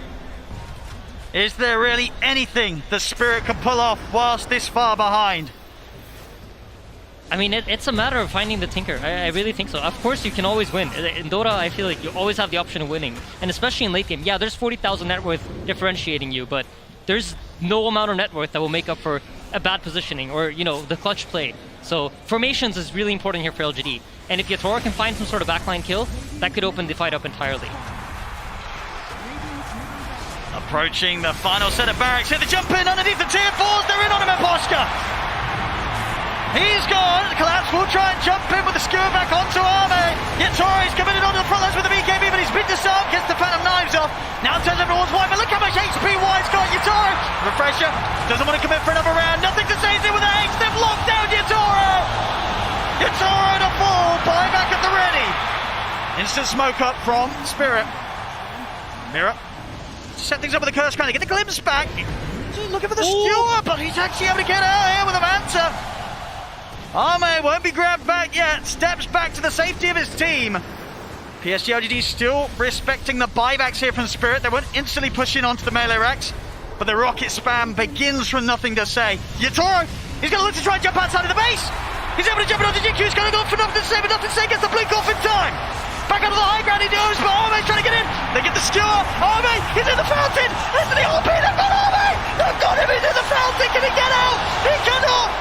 Is there really anything the Spirit can pull off whilst this far behind? I mean, it's a matter of finding the Tinker. I really think so. Of course, you can always win. In Dota, I feel like you always have the option of winning. And especially in late game, yeah, there's 40,000 net worth differentiating you, but there's no amount of net worth that will make up for a bad positioning or, you know, the clutch play. So formations is really important here for LGD. And if Yatora can find some sort of backline kill, that could open the fight up entirely. Approaching the final set of barracks here, the jump in underneath the tier 4s, they're in on him at Maposhka. He's gone, Collapse will try and jump in with the skewer back onto Arme. Yatori's committed onto the front lines with the BKB, but he's been disarmed, gets the Phantom Knives off. Now turns everyone's wide, but look how much HP Wide's got. Yatora, refresher, doesn't want to commit for another round, nothing to say, with an X, they've locked down Yatora. Yatora to fall, buyback at the ready. Instant smoke up from Spirit. Mirror. Set things up with the curse crown, get the glimpse back. He's looking for the skewer, but he's actually able to get out here with a Manta. Arme won't be grabbed back yet, steps back to the safety of his team. PSG.LGD still respecting the buybacks here from Spirit. They won't instantly push in onto the melee racks, but the rocket spam begins from nothing to say. Yatora, he's going to look to try and jump outside of the base. He's able to jump onto Jinkyu, he's going to go for nothing to say, but nothing to say, gets the blink off in time. Back onto the high ground he goes, but Arme's trying to get in. They get the skewer. Arme, he's in the fountain. That's the OP, they've got Arme. They've got him, he's in the fountain. Can he get out? He cannot.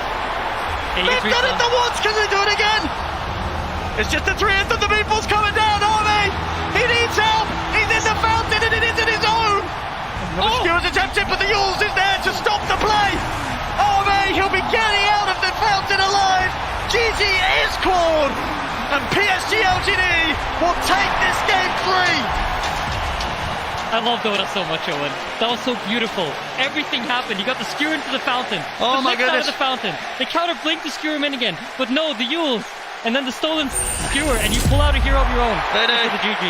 They've done it the once, can they do it again? It's just the 3th of the meatballs coming down. Arme, he needs help. He's in the fountain and it isn't his own. The skewer's attempted, but the Yules is there to stop the play. Arme, he'll be getting out of the fountain alive. GG is called. And PSG.LGD will take this game 3. I love Dota so much, Owen. That was so beautiful. Everything happened. You got the skewer into the fountain. Oh my goodness. Out of the fountain. They counter blink to skewer him in again. But no, the Yules. And then the stolen skewer, and you pull out a hero of your own. They do. The GG.